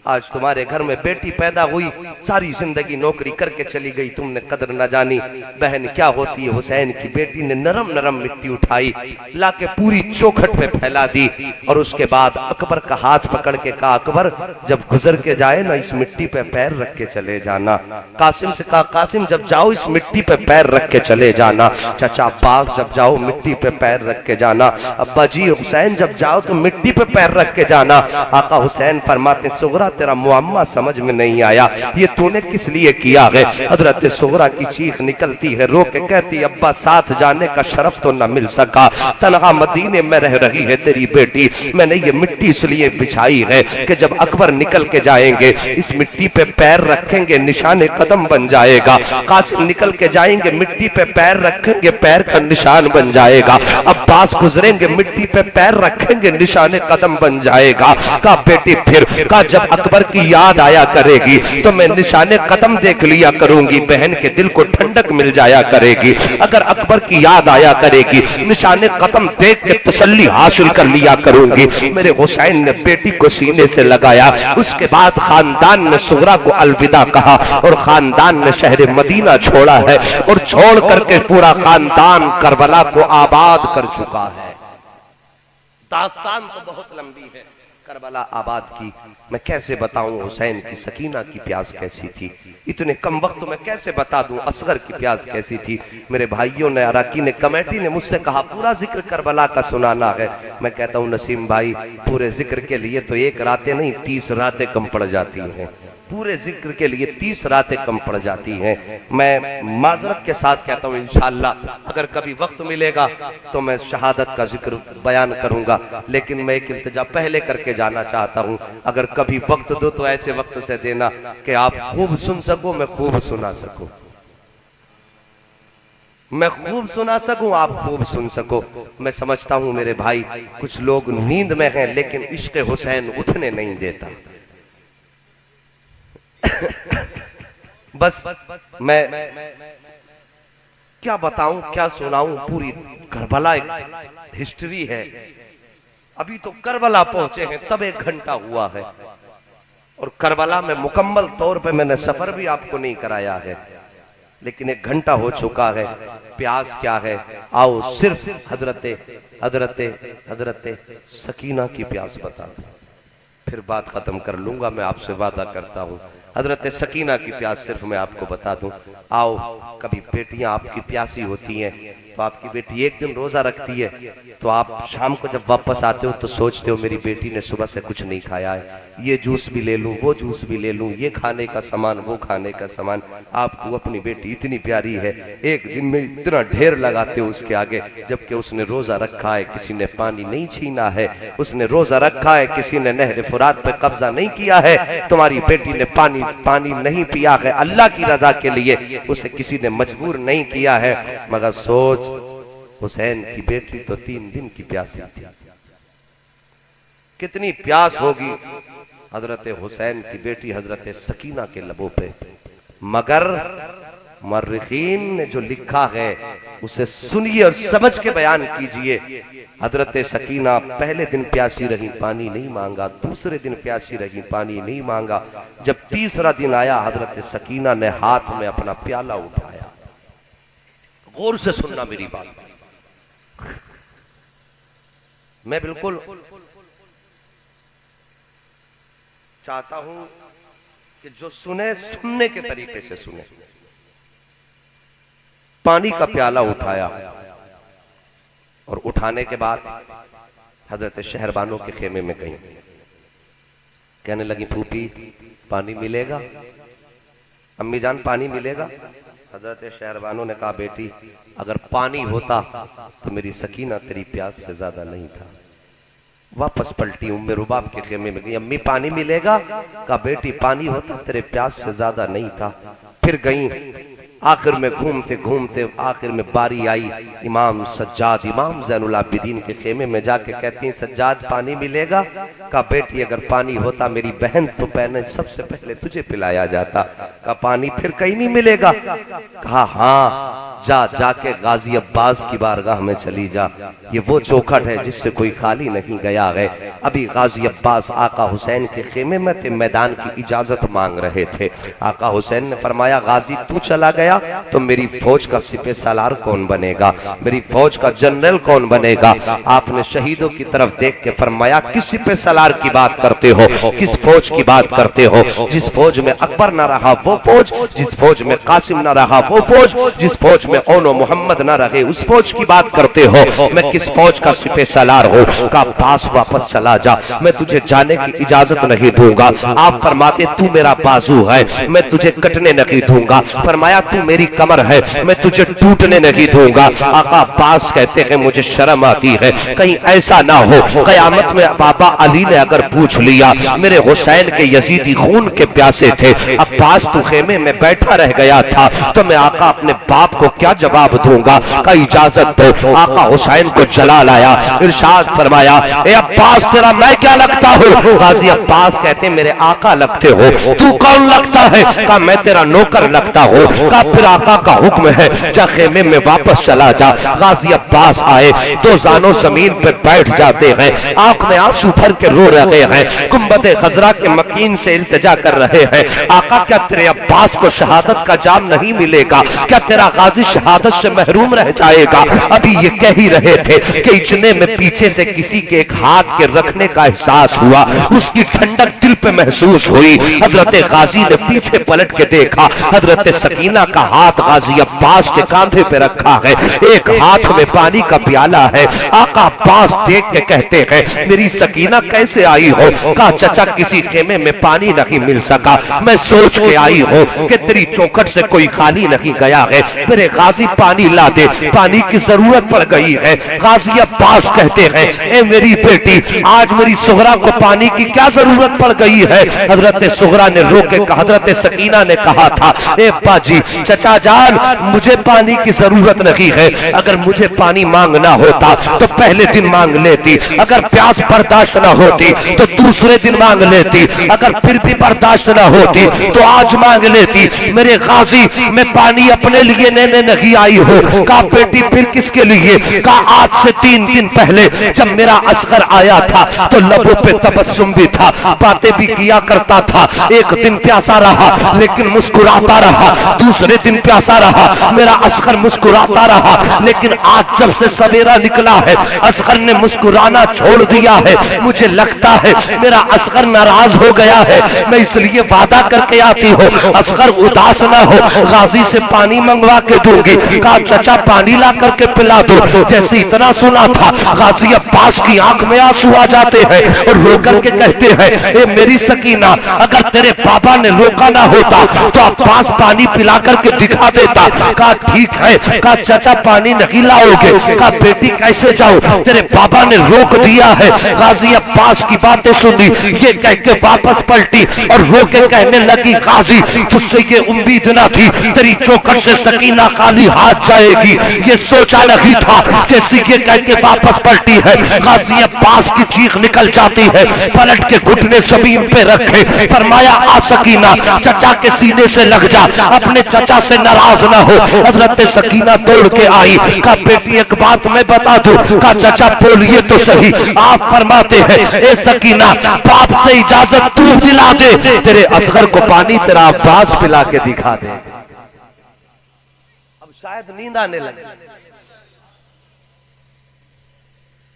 آج تمہارے گھر میں بیٹی پیدا ہوئی، ساری زندگی نوکری کر کے چلی گئی، تم نے قدر نہ جانی۔ بہن کیا ہوتی ہے، حسین کی بیٹی نے نرم نرم مٹی اٹھائی، لا کے پوری چوکھٹ پہ پھیلا دی، اور اس کے بعد اکبر کا ہاتھ پکڑ کے کہا اکبر جب گزر کے جائے نا اس مٹی پہ پیر رکھ کے چلے جانا۔ قاسم سے کہا قاسم جب جاؤ اس مٹی پہ پیر رکھ کے چلے جانا۔ چچا عباس جب جاؤ مٹی پہ پیر رکھ کے جانا۔ ابا جی حسین جب جاؤ تو مٹی پہ پیر رکھ کے جانا۔ آقا حسین فرماتے سغرا تیرا معمہ سمجھ میں نہیں آیا، یہ تو نے کس لیے کیا ہے؟ حضرت سغرا کی چیخ نکلتی ہے، رو کے کہتی ابا ساتھ جانے کا شرف تو نہ مل سکا، تنہا مدینے میں رہ رہی ہے تیری بیٹی، میں نے یہ مٹی اس لیے بچھائی ہے کہ جب اکبر نکل کے جائیں گے اس مٹی پہ پیر رکھیں گے نشان قدم بن جائے گا، قاسم نکل کے جائیں گے مٹی پہ پیر رکھیں گے پیر کا نشان بن جائے گا، عباس گزریں گے مٹی پہ پیر رکھیں گے نشان قدم بن جائے گا۔ کہا بیٹی پھر کہا جب اکبر کی یاد آیا کرے گی تو میں نشان قدم دیکھ لیا کروں گی، بہن کے دل کو ٹھنڈک مل جایا کرے گی۔ اگر اکبر کی یاد آیا کرے گی نشان قدم دیکھ کے تسلی حاصل کر لیا کروں گی۔ میرے حسین نے بیٹی کو سینے سے لگایا، اس کے بعد خاندان نے سغرا کو الوداع کہا اور خاندان نے شہر مدینہ چھوڑا ہے، اور چھوڑ کر کے پورا خاندان کربلا کو آباد کر چکا ہے۔ داستان تو بہت لمبی ہے کربلا آباد کی، میں کیسے بتاؤں حسین کی سکینہ کی پیاس کیسی تھی، اتنے کم وقت میں کیسے بتا دوں اصغر کی پیاس کیسی تھی۔ میرے بھائیوں نے اراکین کمیٹی نے مجھ سے کہا پورا ذکر کربلا کا سنانا ہے، میں کہتا ہوں نسیم بھائی پورے ذکر کے لیے تو ایک راتیں نہیں 30 راتیں کم پڑ جاتی ہیں، پورے ذکر کے لیے 30 راتیں کم پڑ جاتی ہیں۔ میں معذرت کے ساتھ کہتا ہوں انشاءاللہ اگر کبھی وقت ملے گا تو میں شہادت کا ذکر بیان کروں گا، لیکن میں ایک التجا پہلے کر کے جانا چاہتا ہوں، اگر کبھی وقت دو تو ایسے وقت سے دینا کہ آپ خوب سن سکو، میں خوب سنا سکوں، میں خوب سنا سکوں آپ خوب سن سکو۔ میں سمجھتا ہوں میرے بھائی کچھ لوگ نیند میں ہیں لیکن عشق حسین اٹھنے نہیں دیتا۔ بس میں کیا بتاؤں کیا سناؤں، پوری کربلا ایک ہسٹری ہے، ابھی تو کربلا پہنچے ہیں تب 1 گھنٹہ ہوا ہے، اور کربلا میں مکمل طور پہ میں نے سفر بھی آپ کو نہیں کرایا ہے، لیکن 1 گھنٹہ ہو چکا ہے۔ پیاس کیا ہے، آؤ صرف حضرت سکینہ کی پیاس بتا دوں، پھر بات ختم کر لوں گا، میں آپ سے وعدہ کرتا ہوں۔ حضرت سکینہ کی پیاس صرف میں آپ کو بتا دوں۔ آؤ کبھی بیٹیاں آپ کی پیاسی ہوتی ہیں تو آپ کی بیٹی ایک دن روزہ رکھتی ہے تو آپ شام کو جب واپس آتے ہو تو سوچتے ہو میری بیٹی نے صبح سے کچھ نہیں کھایا ہے، یہ جوس بھی لے لوں وہ جوس بھی لے لوں، یہ کھانے کا سامان وہ کھانے کا سامان۔ آپ کو اپنی بیٹی اتنی پیاری ہے، ایک دن میں اتنا ڈھیر لگاتے ہو اس کے آگے، جبکہ اس نے روزہ رکھا ہے، کسی نے پانی نہیں چھینا ہے، اس نے روزہ رکھا ہے، کسی نے نہر فرات پہ قبضہ نہیں کیا ہے، تمہاری بیٹی نے پانی نہیں پیا ہے اللہ کی رضا کے لیے، اسے کسی نے مجبور نہیں کیا ہے، مگر سوچ حسین کی بیٹی تو 3 دن کی پیاسی تھی، کتنی پیاس ہوگی حضرت حسین کی بیٹی حضرت سکینہ کے لبوں پہ۔ مگر مورخین نے جو لکھا ہے اسے سنیے اور سمجھ کے بیان کیجئے۔ حضرت سکینہ پہلے دن پیاسی رہی پانی نہیں مانگا، دوسرے دن پیاسی رہی پانی نہیں مانگا، جب تیسرا دن آیا حضرت سکینہ نے ہاتھ میں اپنا پیالہ اٹھایا۔ غور سے سننا میری بات، میں بالکل چاہتا ہوں کہ جو سننے کے طریقے سے سنے۔ پانی کا پیالہ اٹھایا اور اٹھانے کے بعد حضرت شہربانوں کے خیمے میں گئیں، کہنے لگی پھوپھی پانی ملے گا، امی جان پانی ملے گا؟ حضرت شہربانوں نے کہا بیٹی اگر پانی ہوتا تو میری سکینہ تیری پیاس سے زیادہ نہیں تھا۔ واپس پلٹی ام رباب کے خیمے میں گئی، امی پانی ملے گا؟ کہا بیٹی پانی ہوتا تیرے پیاس سے زیادہ نہیں تھا۔ پھر گئیں آخر میں گھومتے گھومتے آخر میں باری آئی امام سجاد، امام زین العابدین کے خیمے میں جا کے کہتی ہیں سجاد پانی ملے گا؟ کہا بیٹی اگر پانی ہوتا میری بہن تو پہلے سب سے پہلے تجھے پلایا جاتا۔ کہا پانی پھر کہیں نہیں ملے گا؟ کہا ہاں جا کے غازی عباس کی بارگاہ میں چلی جا، یہ وہ چوکھٹ ہے جس سے کوئی خالی نہیں گیا ہے۔ ابھی غازی عباس آقا حسین کے خیمے میں تھے، میدان کی اجازت مانگ رہے تھے۔ آقا حسین نے فرمایا غازی تو چلا گیا تو میری فوج کا سپہ سالار کون بنے گا، میری فوج کا جنرل کون بنے گا؟ آپ نے شہیدوں کی طرف دیکھ کے فرمایا کس سپہ سالار کی بات کرتے ہو، کس فوج کی بات کرتے ہو؟ جس فوج میں اکبر نہ رہا وہ فوج، جس فوج میں قاسم نہ رہا وہ فوج، جس فوج میں اون و محمد نہ رہے اس فوج کی بات کرتے ہو۔ میں کس فوج کا سپہ سالار ہوں؟ کا پاس واپس چلا جا، میں تجھے جانے کی اجازت نہیں دوں گا۔ آپ فرماتے تو میرا بازو ہے میں تجھے کٹنے نہیں دوں گا، فرمایا تو میری کمر ہے میں تجھے ٹوٹنے نہیں دوں گا۔ آقا عباس کہتے ہیں مجھے شرم آتی ہے کہیں ایسا نہ ہو قیامت میں بابا علی نے اگر پوچھ لیا میرے حسین کے یزیدی خون کے پیاسے تھے، عباس تو خیمے میں بیٹھا رہ گیا تھا تو میں آقا اپنے باپ کو کیا جواب دوں گا؟ کا اجازت دو۔ آقا حسین کو جلا لایا، ارشاد فرمایا اے عباس تیرا میں کیا لگتا ہوں؟ غازی عباس کہتے میرے آقا لگتے ہو۔ تو کون لگتا ہے؟ کہا میں تیرا نوکر لگتا ہوں۔ کہا پھر آقا کا حکم ہے جا خیمے میں واپس چلا جا۔ غازی عباس آئے، دو زانوں زمین پہ بیٹھ جاتے ہیں، آنکھ میں آنسو بھر کے رو رہے ہیں، گنبد خضرا کے مکین سے التجا کر رہے ہیں آقا کیا تیرے عباس کو شہادت کا جام نہیں ملے گا؟ کیا تیرا غازی شہادت سے محروم رہ جائے گا؟ ابھی یہ کہہ ہی رہے تھے کہ اجنے میں پیچھے سے کسی کے ایک ہاتھ کے رکھنے کا احساس ہوا، اس کی ٹھنڈک دل پہ محسوس ہوئی۔ حضرت غازی نے پیچھے پلٹ کے دیکھا، حضرت سکینہ کا ہاتھ غازی عباس کے کاندھے پہ رکھا ہے، ایک ہاتھ میں پانی کا پیالہ ہے۔ آقا عباس دیکھ کے کہتے ہیں میری سکینہ کیسے آئی ہو؟ کہا چچا کسی خیمے میں پانی نہیں مل سکا، میں سوچ کے آئی ہوں کہ تیری چوکھٹ سے کوئی خالی نہیں گیا ہے، میرے غازی پانی لا دے، پانی کی ضرورت پڑ گئی ہے۔ غازی عباس کہتے ہیں اے میری بیٹی آج میری سغرا کو پانی کی کیا ضرورت پڑ گئی ہے؟ حضرت سغرا نے رو کے حضرت سکینہ نے کہا تھا اے باجی چچا جان مجھے پانی کی ضرورت نہیں ہے، اگر مجھے پانی مانگنا ہوتا تو پہلے دن مانگ لیتی، اگر پیاس برداشت نہ ہوتی تو دوسرے دن مانگ لیتی، اگر پھر بھی برداشت نہ ہوتی تو آج مانگ لیتی۔ میرے غازی میں پانی اپنے لیے لینے نہیں آئی ہوں۔ کہا بیٹی پھر کس کے لیے؟ کہا آج سے 3 دن پہلے جب میرا اصغر آیا تھا تو لبوں پہ تبسم بھی تھا، باتیں بھی کیا کرتا تھا، ایک دن پیاسا رہا لیکن مسکراتا رہا، دوسرے دن پیاسا رہا میرا اصغر مسکراتا رہا، لیکن آج جب سے سویرا نکلا ہے اصغر نے مسکرانا چھوڑ دیا ہے، مجھے لگتا ہے میرا اصغر ناراض ہو گیا ہے، میں اس لیے وعدہ کر کے آتی ہوں اصغر اداس نہ ہو، غازی سے پانی منگوا کے دوں گی۔ کہا چچا پانی لا کر کے پلا دو۔ جیسے اتنا سنا تھا غازی عباس کی آنکھ میں آنسو آ جاتے ہیں اور رو کر کے کہتے ہیں اے میری سکینہ اگر تیرے بابا نے روکا نہ ہوتا تو عباس پانی پلا کر کے دکھا دیتا۔ کہا ٹھیک ہے۔ کہا چچا پانی نہیں لاؤ گے؟ کہا بیٹی کیسے جاؤ تیرے بابا نے روک دیا ہے۔ غازی عباس کی باتیں سنی، یہ کہہ کے واپس پلٹی اور رو کے کہنے لگی غازی تجھ سے یہ امید نہ تھی تیری چوکھٹ سے سکینہ خالی ہاتھ جائے گی، یہ سوچا نہیں تھا۔ جیسے یہ کہہ کے واپس پلٹی ہے غازی عباس کی چیخ نکل جاتی ہے، پلٹ کے گھٹنے زمین پہ رکھے فرمایا آ سکینہ چچا کے سینے سے لگ جا، اپنے چچا سے ناراض نہ ہو۔ حضرت سکینہ دوڑ کے آئی، کہا بیٹی ایک بات میں بتا دوں؟ کہا چچا بولیے تو صحیح۔ آپ فرماتے ہیں اے سکینہ باپ سے اجازت تو دلا دے، تیرے اصغر کو پانی تیرا عباس پلا کے دکھا دے۔ اب شاید نیند آنے لگے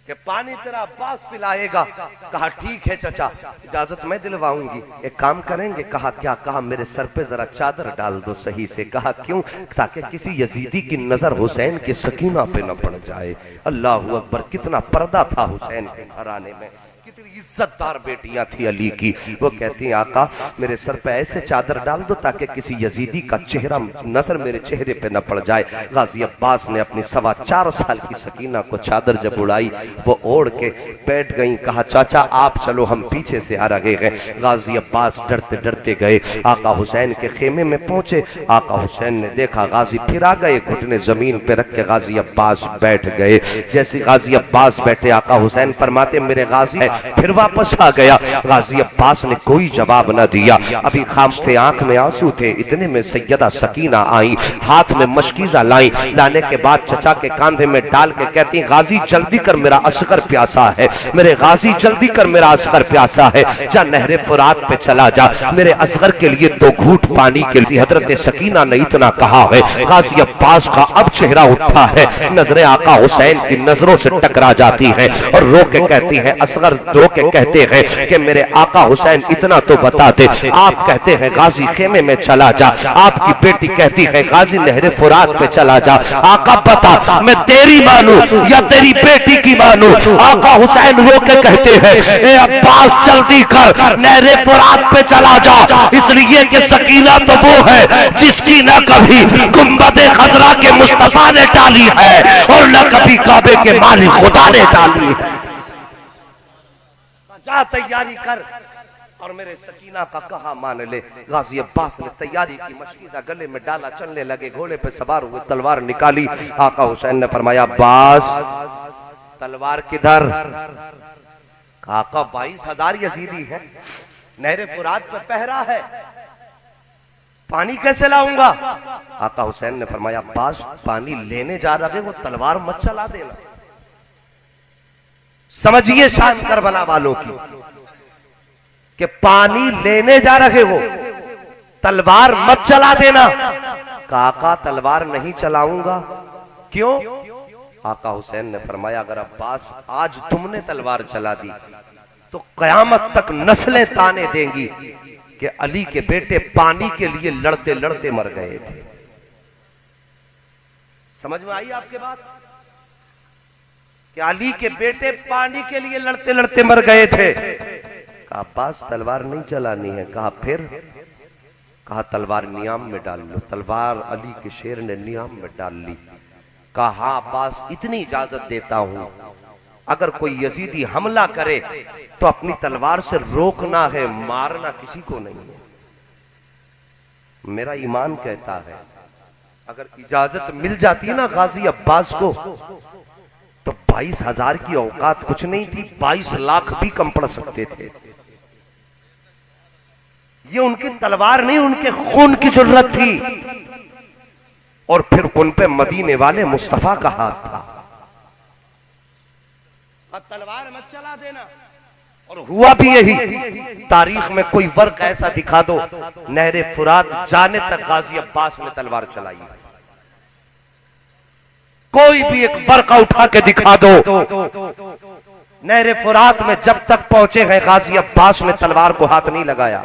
کہ پانی تیرا عباس پلائے گا۔ کہا ٹھیک ہے چچا اجازت میں دلواؤں گی، ایک کام کریں گے۔ کہا کیا؟ کہا میرے سر پہ ذرا چادر ڈال دو صحیح سے۔ کہا کیوں؟ تاکہ کسی یزیدی کی نظر حسین کے سکینہ پہ نہ پڑ جائے۔ اللہ اکبر، کتنا پردہ تھا حسین کے گھرانے میں، کتنی عزت دار بیٹیاں تھی علی کی. وہ کہتی ہیں آقا میرے سر پہ ایسے چادر ڈال دو تاکہ کسی یزیدی کا چہرہ نظر میرے چہرے پہ نہ پڑ جائے. غازی عباس نے اپنی 4.25 سال کی سکینہ کو چادر جب اڑائی وہ اوڑھ کے بیٹھ گئیں. کہا چاچا آپ چلو ہم پیچھے سے آ رہے ہیں. غازی عباس ڈرتے ڈرتے گئے, آقا حسین کے خیمے میں پہنچے. آقا حسین نے دیکھا غازی پھر آ گئے, گھٹنے زمین پہ رکھ کے غازی عباس بیٹھ گئے. جیسے غازی عباس بیٹھے آقا حسین فرماتے میرے غازی ہے, پھر واپس آ گیا. غازی عباس نے کوئی جواب نہ دیا. ابھی خاموش تھے, آنکھ میں آنسو تھے. اتنے میں سیدہ سکینہ آئیں, ہاتھ میں مشکیزہ لائیں. لانے کے بعد چچا کے کاندھے میں ڈال کے کہتی غازی جلدی کر میرا اصغر پیاسا ہے, میرے غازی جلدی کر میرا اصغر پیاسا ہے, جا نہر فرات پہ چلا جا, میرے اصغر کے لیے 2 گھوٹ پانی کے لیے. حضرت سکینہ نے اتنا کہا ہے, غازی عباس کا اب چہرہ اٹھا ہے, نظریں آقا حسین کی نظروں سے ٹکرا جاتی ہیں اور رو کے کہتی ہے, اصغر رو کے کہتے ہیں کہ میرے آقا حسین اتنا تو بتا دے. آپ کہتے ہیں غازی خیمے میں چلا جا, آپ کی بیٹی کہتی ہے غازی نہر فرات پہ چلا جا. آقا بتا میں تیری مانوں یا تیری بیٹی کی مانوں؟ آقا حسین رو کے کہتے ہیں اے عباس جلدی کر نہر فرات پہ چلا جا, اس لیے کہ سکینہ تو وہ ہے جس کی نہ کبھی گنبد خضرا کے مصطفیٰ نے ڈالی ہے اور نہ کبھی کعبے کے مالک خدا نے ڈالی ہے. جا تیاری کر اور میرے سکینہ کا کہا مان لے. غازی عباس نے تیاری کی, مشکیزہ گلے میں ڈالا, چلنے لگے, گھوڑے پہ سوار ہوئے, تلوار نکالی. آقا حسین نے فرمایا عباس تلوار کدھر؟ آقا 22,000 یزیدی ہے, نہر فرات پہ پہرا ہے, پانی کیسے لاؤں گا؟ آقا حسین نے فرمایا عباس پانی لینے جا رہے وہ تلوار مت چلا دینا. سمجھیے شان کربلا والوں کی کہ پانی لینے جا رہے ہو تلوار مت چلا دینا. آقا تلوار نہیں چلاؤں گا. کیوں؟ آقا حسین نے فرمایا اگر عباس آج تم نے تلوار چلا دی تو قیامت تک نسلیں تانے دیں گی کہ علی کے بیٹے پانی کے لیے لڑتے لڑتے مر گئے تھے. سمجھ میں آئی آپ کے بات کہ علی کے بیٹے پانی کے لیے لڑتے لڑتے مر گئے تھے؟ کہا عباس تلوار نہیں چلانی ہے. کہا پھر؟ کہا تلوار نیام میں ڈال لو. تلوار علی کے شیر نے نیام میں ڈال لی. کہا ہاں عباس اتنی اجازت دیتا ہوں, اگر کوئی یزیدی حملہ کرے تو اپنی تلوار سے روکنا ہے, مارنا کسی کو نہیں ہے. میرا ایمان کہتا ہے اگر اجازت مل جاتی نا غازی عباس کو تو 22,000 کی اوقات کچھ نہیں تھی, 22 لاکھ بھی کم پڑ سکتے تھے. یہ ان کی تلوار نہیں, ان کے خون کی ضرورت تھی. اور پھر ان پہ مدینے والے مصطفیٰ کا ہاتھ تھا. اب تلوار مت چلا دینا. اور ہوا بھی یہی. تاریخ میں کوئی ورق ایسا دکھا دو نہر فرات جانے تک غازی عباس نے تلوار چلائی, کوئی بھی ایک ورقہ اٹھا کے دکھا دو. نہر فرات میں جب تک پہنچے ہیں غازی عباس نے تلوار کو ہاتھ نہیں لگایا.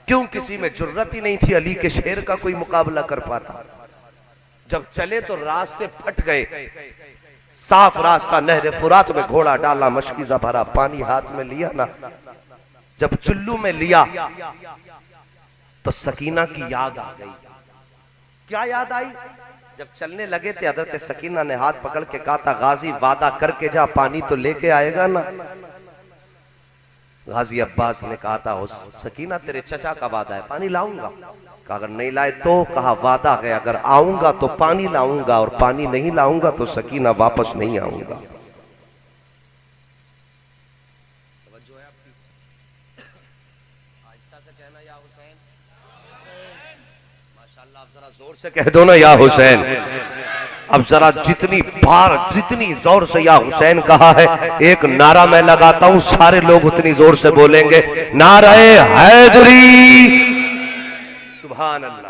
کیوں؟ کسی میں جرت ہی نہیں تھی علی کے شیر کا کوئی مقابلہ کر پاتا. جب چلے تو راستے پھٹ گئے, صاف راستہ نہر فرات میں گھوڑا ڈالا, مشکیزہ بھرا, پانی ہاتھ میں لیا نا, جب چلو میں لیا تو سکینہ کی یاد آ گئی. کیا یاد آئی؟ جب چلنے لگے تھے حضرت سکینہ نے ہاتھ پکڑ کے کہا تھا غازی وعدہ کر کے جا, پانی تو لے کے آئے گا نا. غازی عباس نے کہا تھا سکینہ تیرے چچا کا وعدہ ہے, پانی لاؤں گا. کہا اگر نہیں لائے تو؟ کہا وعدہ ہے اگر آؤں گا تو پانی لاؤں گا, اور پانی نہیں لاؤں گا تو سکینہ واپس نہیں آؤں گا. زور سے کہہ دو نا یا حسین. اب ذرا جتنی بار جتنی زور سے یا حسین کہا ہے, ایک نعرہ میں لگاتا ہوں, سارے لوگ اتنی زور سے بولیں گے نعرہ حیدری. سبحان اللہ.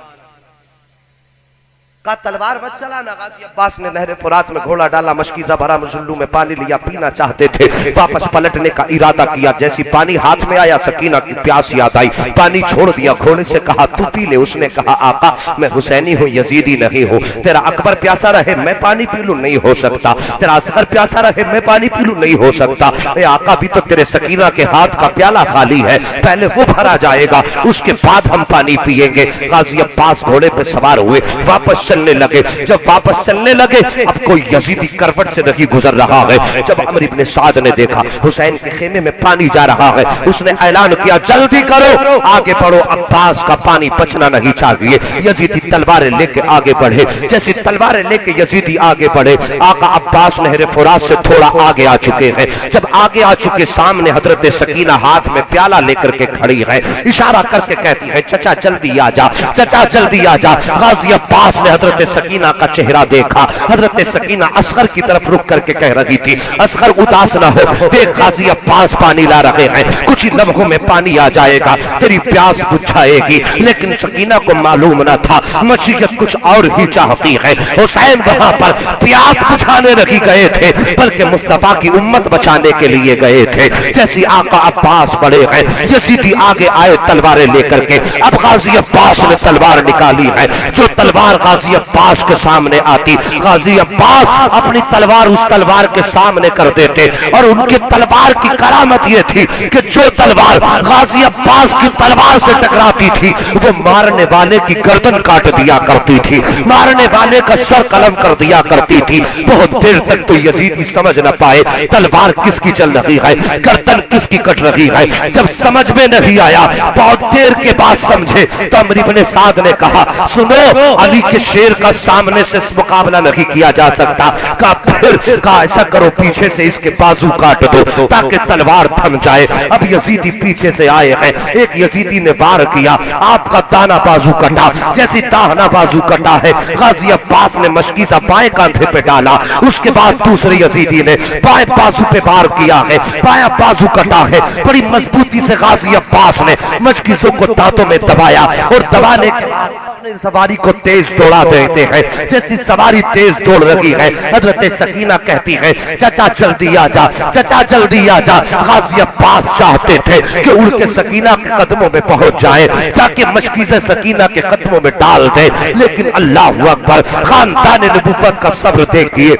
کہا تلوار مت چلانا. غازی عباس نے نہر فرات میں گھوڑا ڈالا, مشکیزہ بھرا مجلو میں پانی لیا, پینا چاہتے تھے, واپس پلٹنے کا ارادہ کیا. جیسی پانی ہاتھ میں آیا سکینہ کی پیاس یاد آئی, پانی چھوڑ دیا, گھوڑے سے کہا تو پی لے. اس نے کہا آقا میں حسینی ہوں, یزیدی نہیں ہوں. تیرا اکبر پیاسا رہے میں پانی پی لوں, نہیں ہو سکتا. تیرا اصغر پیاسا رہے میں پانی پی لوں, نہیں ہو سکتا. اے آقا بھی تو تیرے سکینہ کے ہاتھ کا پیالہ خالی ہے, پہلے وہ بھرا جائے گا, اس کے بعد ہم پانی پیئیں گے. غازی عباس گھوڑے پہ سوار ہوئے, واپس چلنے لگے. جب واپس چلنے لگے اب کوئی یزیدی کروٹ سے نہیں گزر رہا ہے. جب عمرو بن سعد نے دیکھا حسین کے خیمے میں پانی جا رہا ہے, اس نے اعلان کیا جلدی کرو, آگے بڑھو, عباس کا پانی بچنا نہیں چاہیے. یزیدی تلواریں لے کے آگے بڑھے. جیسی تلواریں لے کے یزیدی آگے بڑھے, آقا عباس نہر فرات سے تھوڑا آگے آ چکے ہیں. جب آگے آ چکے سامنے حضرت سکینہ ہاتھ میں پیالہ لے کر کے کھڑی ہے, اشارہ کر کے کہتی ہے چچا جلدی آ جا, چچا جلدی آ جا. غازی عباس نے حضرت سکینہ کا چہرہ دیکھا. حضرت سکینہ اصغر کی طرف رک کر کے کہہ رہی تھی اصغر اداس نہ ہو, دیکھ غازی عباس پانی لا رہے ہیں, کچھ ہی لمحوں میں پانی آ جائے گا, تیری پیاس بجھ جائے گی. لیکن سکینہ کو معلوم نہ تھا مشیت کچھ اور ہی چاہتی ہے. حسین وہاں پر پیاس بجھانے نہیں گئے تھے بلکہ مصطفیٰ کی امت بچانے کے لیے گئے تھے. جیسی آقا عباس بڑے ہیں, یزیدی آگے آئے تلواریں لے کر کے. اب غازی عباس نے تلوار نکالی ہے, جو تلوار غازی عباس کے سامنے آتی, غازی عباس اپنی تلوار اس تلوار کے سامنے کر دیتے. اور ان کے تلوار کی کرامت یہ تھی کہ جو تلوار غازی عباس کی تلوار سے ٹکراتی تھی وہ مارنے والے کی گردن کاٹ دیا کرتی تھی, مارنے والے کا سر قلم کر دیا کرتی تھی. بہت دیر تک تو یزیدی سمجھ نہ پائے تلوار کس کی چل رہی ہے, گردن کس کی کٹ رہی ہے. جب سمجھ میں نہیں آیا بہت دیر کے بعد سمجھے تو عمرو بن سعد نے کہا سنو, علی کے شیر کا سامنے سے مقابلہ نہیں کیا جا سکتا. کہا پھر کہا ایسا کرو پیچھے سے اس کے بازو کاٹ دو تاکہ تلوار تھم جائے. اب یزیدی پیچھے سے آئے ہیں, ایک یزیدی نے وار کیا, آپ کا دانا بازو کٹا. جیسی داہنا بازو کٹا ہے غازی عباس نے مشکیزہ بائیں کاندھے پہ ڈالا. اس کے بعد دوسرے یزیدی نے بائیں بازو پہ وار کیا ہے, بائیں بازو کٹا ہے. بڑی مضبوطی سے غازی عباس نے مشکیزوں کو دانتوں میں دبایا اور دبانے کے بعد اپنی سواری کو تیز دوڑا دیتے ہیں. جیسی سواری تیز دوڑ رہی ہے حضرت سکینہ کہتی ہے چچا جلدی آ جا, چچا جلدی آ جا. غازی عباس چاہتے تھے کہ اڑ کے سکینہ کے قدموں میں پہنچ جائے تاکہ مشکیزیں سکینہ کے قدموں میں ڈال دے, لیکن اللہ اکبر, خاندان نبوت کا صبر دیکھیے.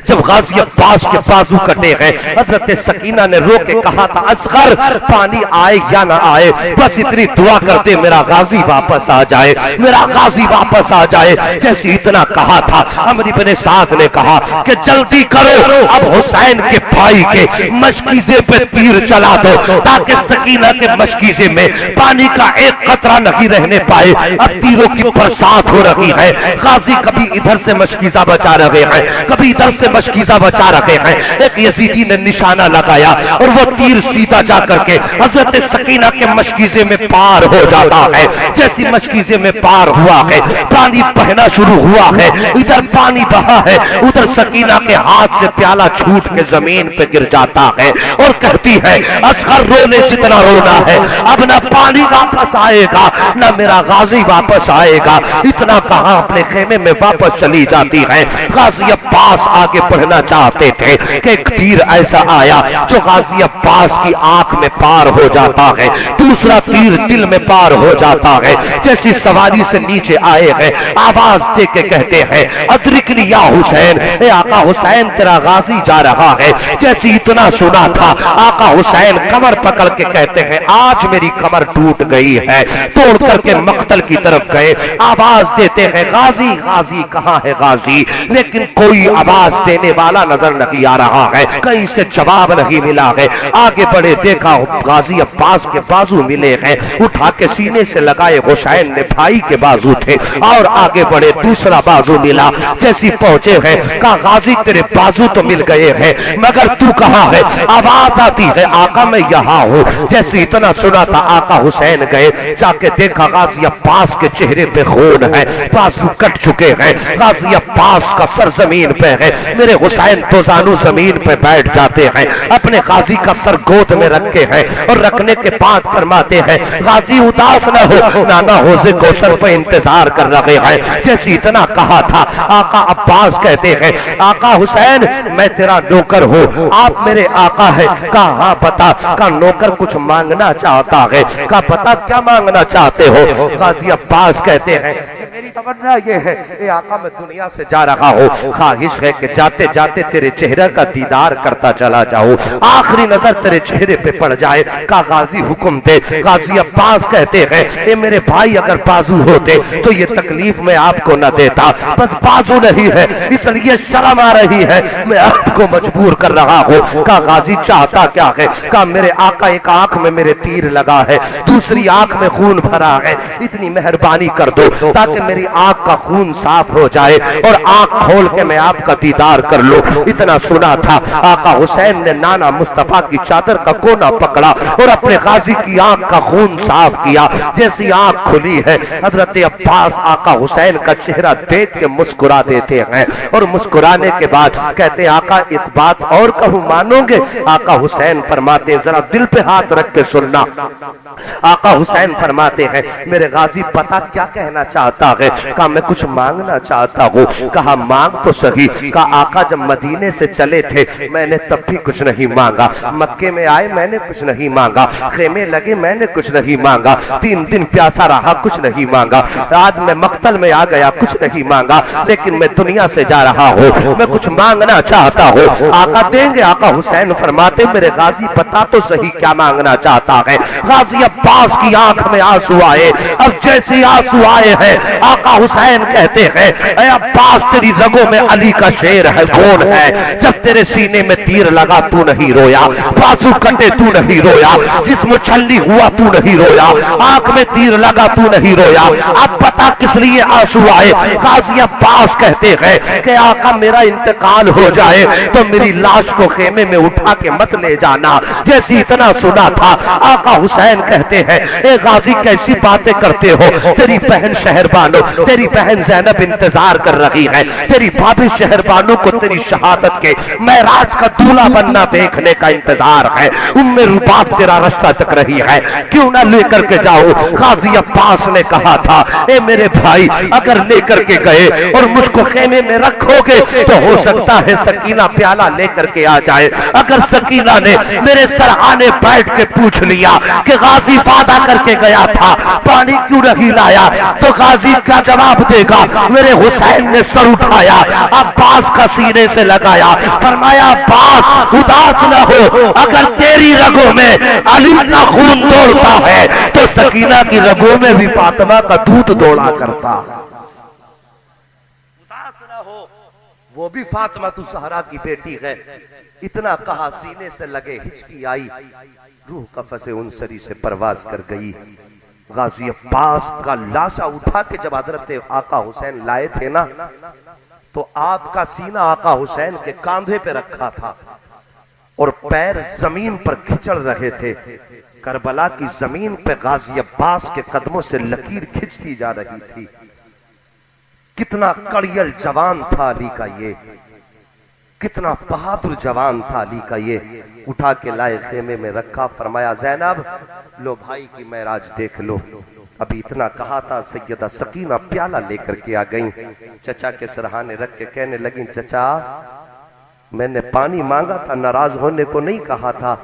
جب غازی عباس کے بازو کٹے ہیں حضرت سکینہ نے رو کے کہا تھا اصغر پانی آئے یا نہ آئے بس اتنی دعا کرتے میرا غازی واپس آ جائے, میرا غازی واپس آ جائے. جیسے اتنا کہا تھا عمرو بن سعد نے کہا کہ جلدی کرو, اب حسین کے بھائی کے مشکیزے پہ تیر چلا دو تاکہ سکینہ کے مشکیزے میں پانی کا ایک قطرہ نہیں رہنے پائے. اب تیروں کی برسات ہو رہی ہے, غازی کبھی ادھر سے مشکیزہ بچا رہے ہیں کبھی ادھر سے مشکیزہ بچا رہے ہیں. ایک یزیدی نے نشانہ لگایا اور وہ تیر سیدھا جا کر کے حضرت سکینہ کے مشکیزے میں پار ہو جاتا ہے. جیسی مشکیزے میں پار ہوا ہے پانی بہنا شروع ہوا ہے, ادھر پانی بہا ہے ادھر سکینہ کے ہاتھ سے پیالہ چھوٹ کے زمین پہ گر جاتا ہے اور کہتی ہے اصغر رونے جتنا رونا ہے, اب نہ پانی واپس آئے گا نہ میرا غازی واپس آئے گا. اتنا کہا اپنے خیمے میں واپس چلی جاتی ہے. غازی عباس آگے بڑھنا چاہتے تھے کہ ایک تیر ایسا آیا جو غازی عباس کی آنکھ میں پار ہو جاتا ہے, دوسرا تیر دل میں پار ہو جاتا ہے. جیسی سواری سے نیچے آئے ہیں آواز دے کے کہتے ہیں ادرکنی یا حسین, اے آقا حسین تیرا غازی جا رہا ہے. جیسی اتنا سنا تھا آقا حسین کمر پکڑ کے کہتے ہیں آج میری کمر ٹوٹ گئی ہے. توڑ کر کے مقتل کی طرف گئے, آواز دیتے ہیں غازی غازی کہاں ہے غازی, لیکن کوئی آواز دینے والا نظر نہیں آ رہا ہے, کہیں سے جواب نہیں ملا ہے. آگے بڑھے دیکھا غازی عباس کے بازو ملے ہیں, اٹھا کے سینے سے لگائے حسین نے بھائی کے بازو تھے, اور آگے بڑھے دوسرا بازو ملا. جیسی پہنچے ہیں کہا غازی تیرے بازو تو مل گئے ہیں مگر تو کہاں ہے, آواز آتی ہے آقا میں یہاں ہوں. جیسے اتنا سنا تھا آقا حسین گئے, جا کے دیکھا غازی عباس کے چہرے پہ خون ہے, بازو کٹ چکے ہیں, غازی عباس کا سر زمین پہ ہے. میرے حسین دو زانو زمین پہ بیٹھ جاتے ہیں, اپنے غازی کا سر گود میں رکھے ہیں اور رکھنے کے بعد فرماتے فرماتے ہیں غازی اداس نہ ہو، نانا حوض کوثر پہ انتظار کر رہے ہیں۔ جیسے اتنا کہا تھا آقا عباس کہتے ہیں آقا حسین میں تیرا نوکر ہوں، آپ میرے آقا ہے۔ کہا ہاں بتا، کہا نوکر کچھ مانگنا چاہتا ہے۔ کہا بتا کیا مانگنا چاہتے ہو؟ غازی عباس کہتے ہیں میری تمنا یہ ہے اے آقا میں دنیا سے جا رہا ہوں، خواہش ہے کہ جاتے جاتے تیرے چہرے کا دیدار کرتا چلا جاؤں، آخری نظر تیرے چہرے پہ پڑ جائے۔ کہا غازی حکم دے۔ غازی عباس کہتے ہیں اے میرے بھائی اگر بازو ہوتے تو یہ تکلیف میں آپ کو نہ دیتا، بس بازو نہیں ہے اس لیے شرم آ رہی ہے، میں آپ کو مجبور کر رہا ہوں۔ کہا غازی چاہتا کیا ہے؟ کہا میرے آقا ایک آنکھ میں میرے تیر لگا ہے، دوسری آنکھ میں خون بھرا ہے، اتنی مہربانی کر دو تاکہ میری آنکھ کا خون صاف ہو جائے اور آنکھ کھول کے میں آپ کا دیدار کر لوں۔ اتنا سنا تھا آقا حسین نے نانا مصطفیٰ کی چادر کا کونا پکڑا اور اپنے غازی کی آنکھ کا خون صاف کیا۔ جیسی آنکھ کھلی ہے حضرت عباس آقا حسین کا چہرہ دیکھ کے مسکرا دیتے ہیں اور مسکرانے کے بعد کہتے آقا ایک بات اور کہوں مانو گے؟ آقا حسین فرماتے ذرا دل پہ ہاتھ رکھ کے سننا۔ آقا حسین فرماتے ہیں میرے غازی پتا کیا کہنا چاہتا ہے؟ کہا میں کچھ مانگنا چاہتا ہوں۔ کہا مانگ تو صحیح۔ کہا آقا جب مدینے سے چلے تھے میں نے تب بھی کچھ نہیں مانگا، مکے میں آئے میں نے کچھ نہیں مانگا، خیمے لگے میں نے کچھ نہیں مانگا، 3 دن پیاسا رہا کچھ نہیں مانگا، آج میں مقتل میں آ گیا کچھ نہیں مانگا، لیکن میں دنیا سے جا رہا ہوں، میں کچھ مانگنا چاہتا ہوں۔ آقا دیں گے؟ آقا حسین فرماتے میرے غازی بتا تو صحیح کیا مانگنا چاہتا ہے؟ غازی عباس کی آنکھ میں آنسو آئے، اب جیسے آنسو آئے ہیں آقا حسین کہتے ہیں اے عباس تیری رگوں میں علی کا شیر ہے کون ہے؟ جب تیرے سینے میں تیر لگا تو نہیں رویا، بازو کٹے تو نہیں رویا، جسم چھلی ہوا تو نہیں رویا، آنکھ میں تیر لگا تو نہیں رویا، اب پتا کس لیے آنسو آئے؟ غازی عباس کہتے ہیں کہ آقا میرا انتقال ہو جائے تو میری لاش کو خیمے میں اٹھا کے مت لے جانا۔ جیسی اتنا سنا تھا آقا حسین کہتے ہیں اے غازی کیسی باتیں کرتے ہو، تیری بہن شہر بانو، تیری بہن زینب انتظار کر رہی ہے، تیری بھابھی شہر بانو کو تیری شہادت کے معراج کا دولہا بننا دیکھنے کا انتظار ہے، رباب تیرا رستہ تک رہی ہے، کیوں نہ لے کر کے جاؤ؟ غازی عباس نے کہا تھا اے میرے بھائی اگر لے کر کے گئے اور مجھ کو خیمے میں رکھو گے تو ہو سکتا ہے سکینہ پیالہ لے کر کے آ جائے، اگر سکینہ نے میرے سرحانے بیٹھ کے پوچھ لیا کہ غازی وعدہ کر کے گیا تھا پانی کیوں نہیں لایا تو غازی کیا جواب دے گا؟ میرے حسین نے سر اٹھایا، عباس کا سینے سے لگایا، فرمایا عباس اداس نہ ہو، اگر تیری رگوں میں علی کا خون دوڑتا ہے تو سکینہ کی رگوں میں بھی فاطمہ کا دودھ دوڑا کرتا۔ اداس نہ ہو، وہ بھی فاطمہ الزہرا کی بیٹی ہے۔ اتنا کہا سینے سے لگے ہچکی آئی، روح قفس انصری سے پرواز کر گئی۔ غازی عباس کا لاشا اٹھا کے جب حضرت آقا حسین لائے تھے نا تو آپ کا سینہ آقا حسین کے کاندھے پہ رکھا تھا اور پیر زمین پر کھچڑ رہے تھے۔ کربلا کی زمین پہ غازی عباس کے قدموں سے لکیر کھچتی جا رہی تھی۔ کتنا کڑیل جوان تھا علی کا یہ، کتنا بہادر جوان تھا علی کا یہ۔ اٹھا کے لائے خیمے میں رکھا، فرمایا زینب لو بھائی کی معراج دیکھ لو۔ ابھی اتنا کہا تھا سیدہ سکینہ پیالہ لے کر کے آ گئیں، چچا کے سرہانے رکھ کے کہنے لگیں چچا میں نے پانی مانگا تھا، ناراض ہونے کو نہیں کہا تھا۔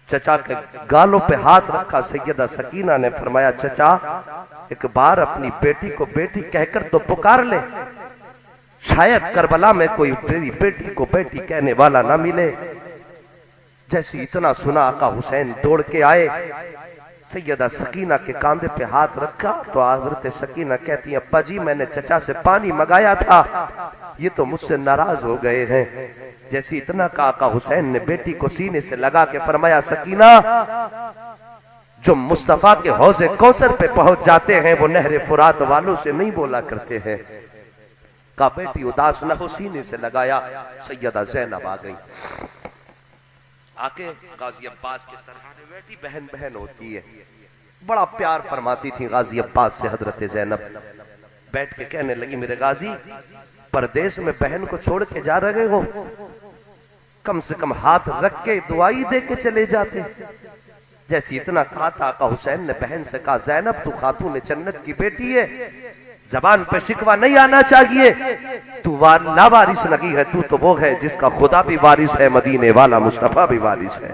چچا کے گالوں پہ ہاتھ رکھا سیدہ سکینہ نے، فرمایا چچا ایک بار اپنی بیٹی کو بیٹی کہہ کر تو پکار لے، شاید کربلا میں کوئی تیری بیٹی کو بیٹی کہنے والا نہ ملے۔ جیسی اتنا سنا آقا حسین دوڑ کے آئے، سیدہ سکینہ کے کاندھے پہ ہاتھ رکھا تو حضرت سکینہ کہتی ہیں ابا جی میں نے چچا سے پانی منگایا تھا، یہ تو مجھ سے ناراض ہو گئے ہیں۔ جیسی اتنا کا آقا حسین نے بیٹی کو سینے سے لگا کے فرمایا سکینہ جو مصطفیٰ کے حوض کوثر پہ پہنچ جاتے ہیں وہ نہر فرات والوں سے نہیں بولا کرتے ہیں۔ کہا بیٹی اداس نہ ہو، سینے سے لگایا، سیدہ زینب آ گئی، آکے غازی عباس کے سرحانے بیٹھی، بہن بہن ہوتی ہے، بڑا پیار فرماتی تھی غازی عباس سے حضرت زینب۔ بیٹھ کے کہنے لگی میرے غازی پردیس میں بہن کو چھوڑ کے جا رہے ہو، کم سے کم ہاتھ رکھ کے دعائی دے کے چلے جاتے، جیسی اتنا کہا تھا آقا حسین نے بہن سے کہا زینب تو خاتون جنت کی بیٹی ہے، زبان پہ شکوہ نہیں آنا چاہیے، تو لاوارث لگی ہے، تو وہ ہے جس کا خدا بھی وارث ہے، مدینے والا مصطفیٰ بھی وارث ہے۔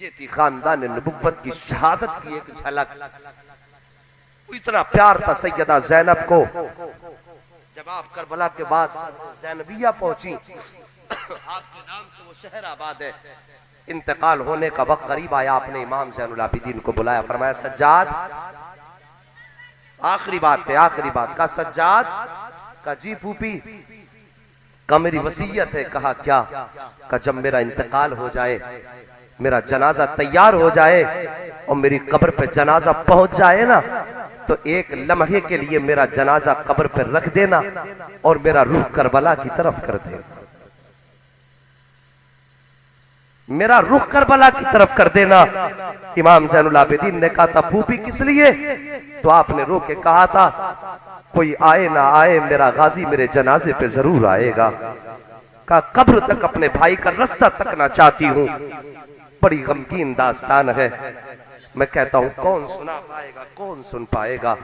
یہ تھی خاندان نبوت کی شہادت کی ایک جھلک۔ اتنا پیار تھا سیدہ زینب کو۔ جب آپ کربلا کے بعد زینبیہ پہنچی، آپ کے نام سے وہ شہر آباد ہے، انتقال ہونے کا وقت قریب آیا، آپ نے امام زین العابدین کو بلایا، فرمایا سجاد، آخری بات کا سجاد کا جی پھوپھی کا میری وصیت ہے۔ کہا کیا؟ کہ جب میرا انتقال ہو جائے، میرا جنازہ تیار ہو جائے اور میری قبر پہ جنازہ پہنچ جائے نا، تو ایک لمحے کے لیے میرا جنازہ قبر پہ رکھ دینا اور میرا روح کربلا کی طرف کر دینا، میرا رخ کربلا کی طرف کر دینا۔ امام زین العابدین نے کہا تھا پھوپھی کس لیے؟ تو آپ نے رو کے کہا تھا کوئی آئے نہ آئے میرا غازی میرے جنازے پہ ضرور آئے گا۔ کہا قبر تک اپنے بھائی کا رستہ تکنا چاہتی ہوں۔ بڑی غمگین داستان ہے، میں کہتا ہوں کون سنا پائے گا، کون سن پائے گا؟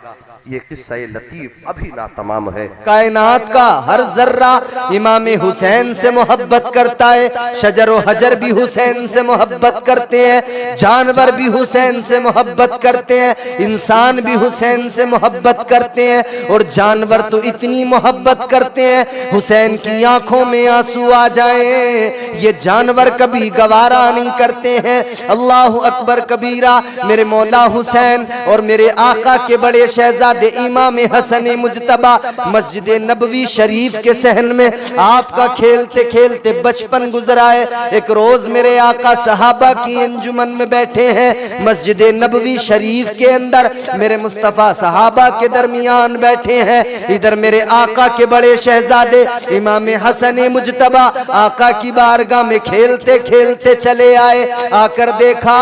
یہ قصہ لطیف ابھی نہ تمام ہے۔ کائنات کا ہر ذرہ امام حسین سے محبت کرتا ہے، شجر و حجر بھی حسین سے محبت کرتے ہیں، جانور بھی حسین سے محبت کرتے ہیں، انسان بھی حسین سے محبت کرتے ہیں، اور جانور تو اتنی محبت کرتے ہیں حسین کی آنکھوں میں آنسو آ جائیں، یہ جانور کبھی گوارا نہیں کرتے ہیں۔ اللہ اکبر کبیرہ۔ میرے مولا حسین اور میرے آقا کے بڑے شہزادے امام حسن مجتبی مسجد نبوی شریف کے صحن میں آپ کا کھیلتے کھیلتے بچپن گزرا ہے۔ ایک روز میرے آقا صحابہ کی انجمن میں بیٹھے ہیں مسجد نبوی شریف کے اندر، میرے مصطفیٰ صحابہ کے درمیان بیٹھے ہیں، ادھر میرے آقا کے بڑے شہزادے امام حسن مجتبی آقا کی بارگاہ میں کھیلتے کھیلتے چلے آئے۔ آ کر دیکھا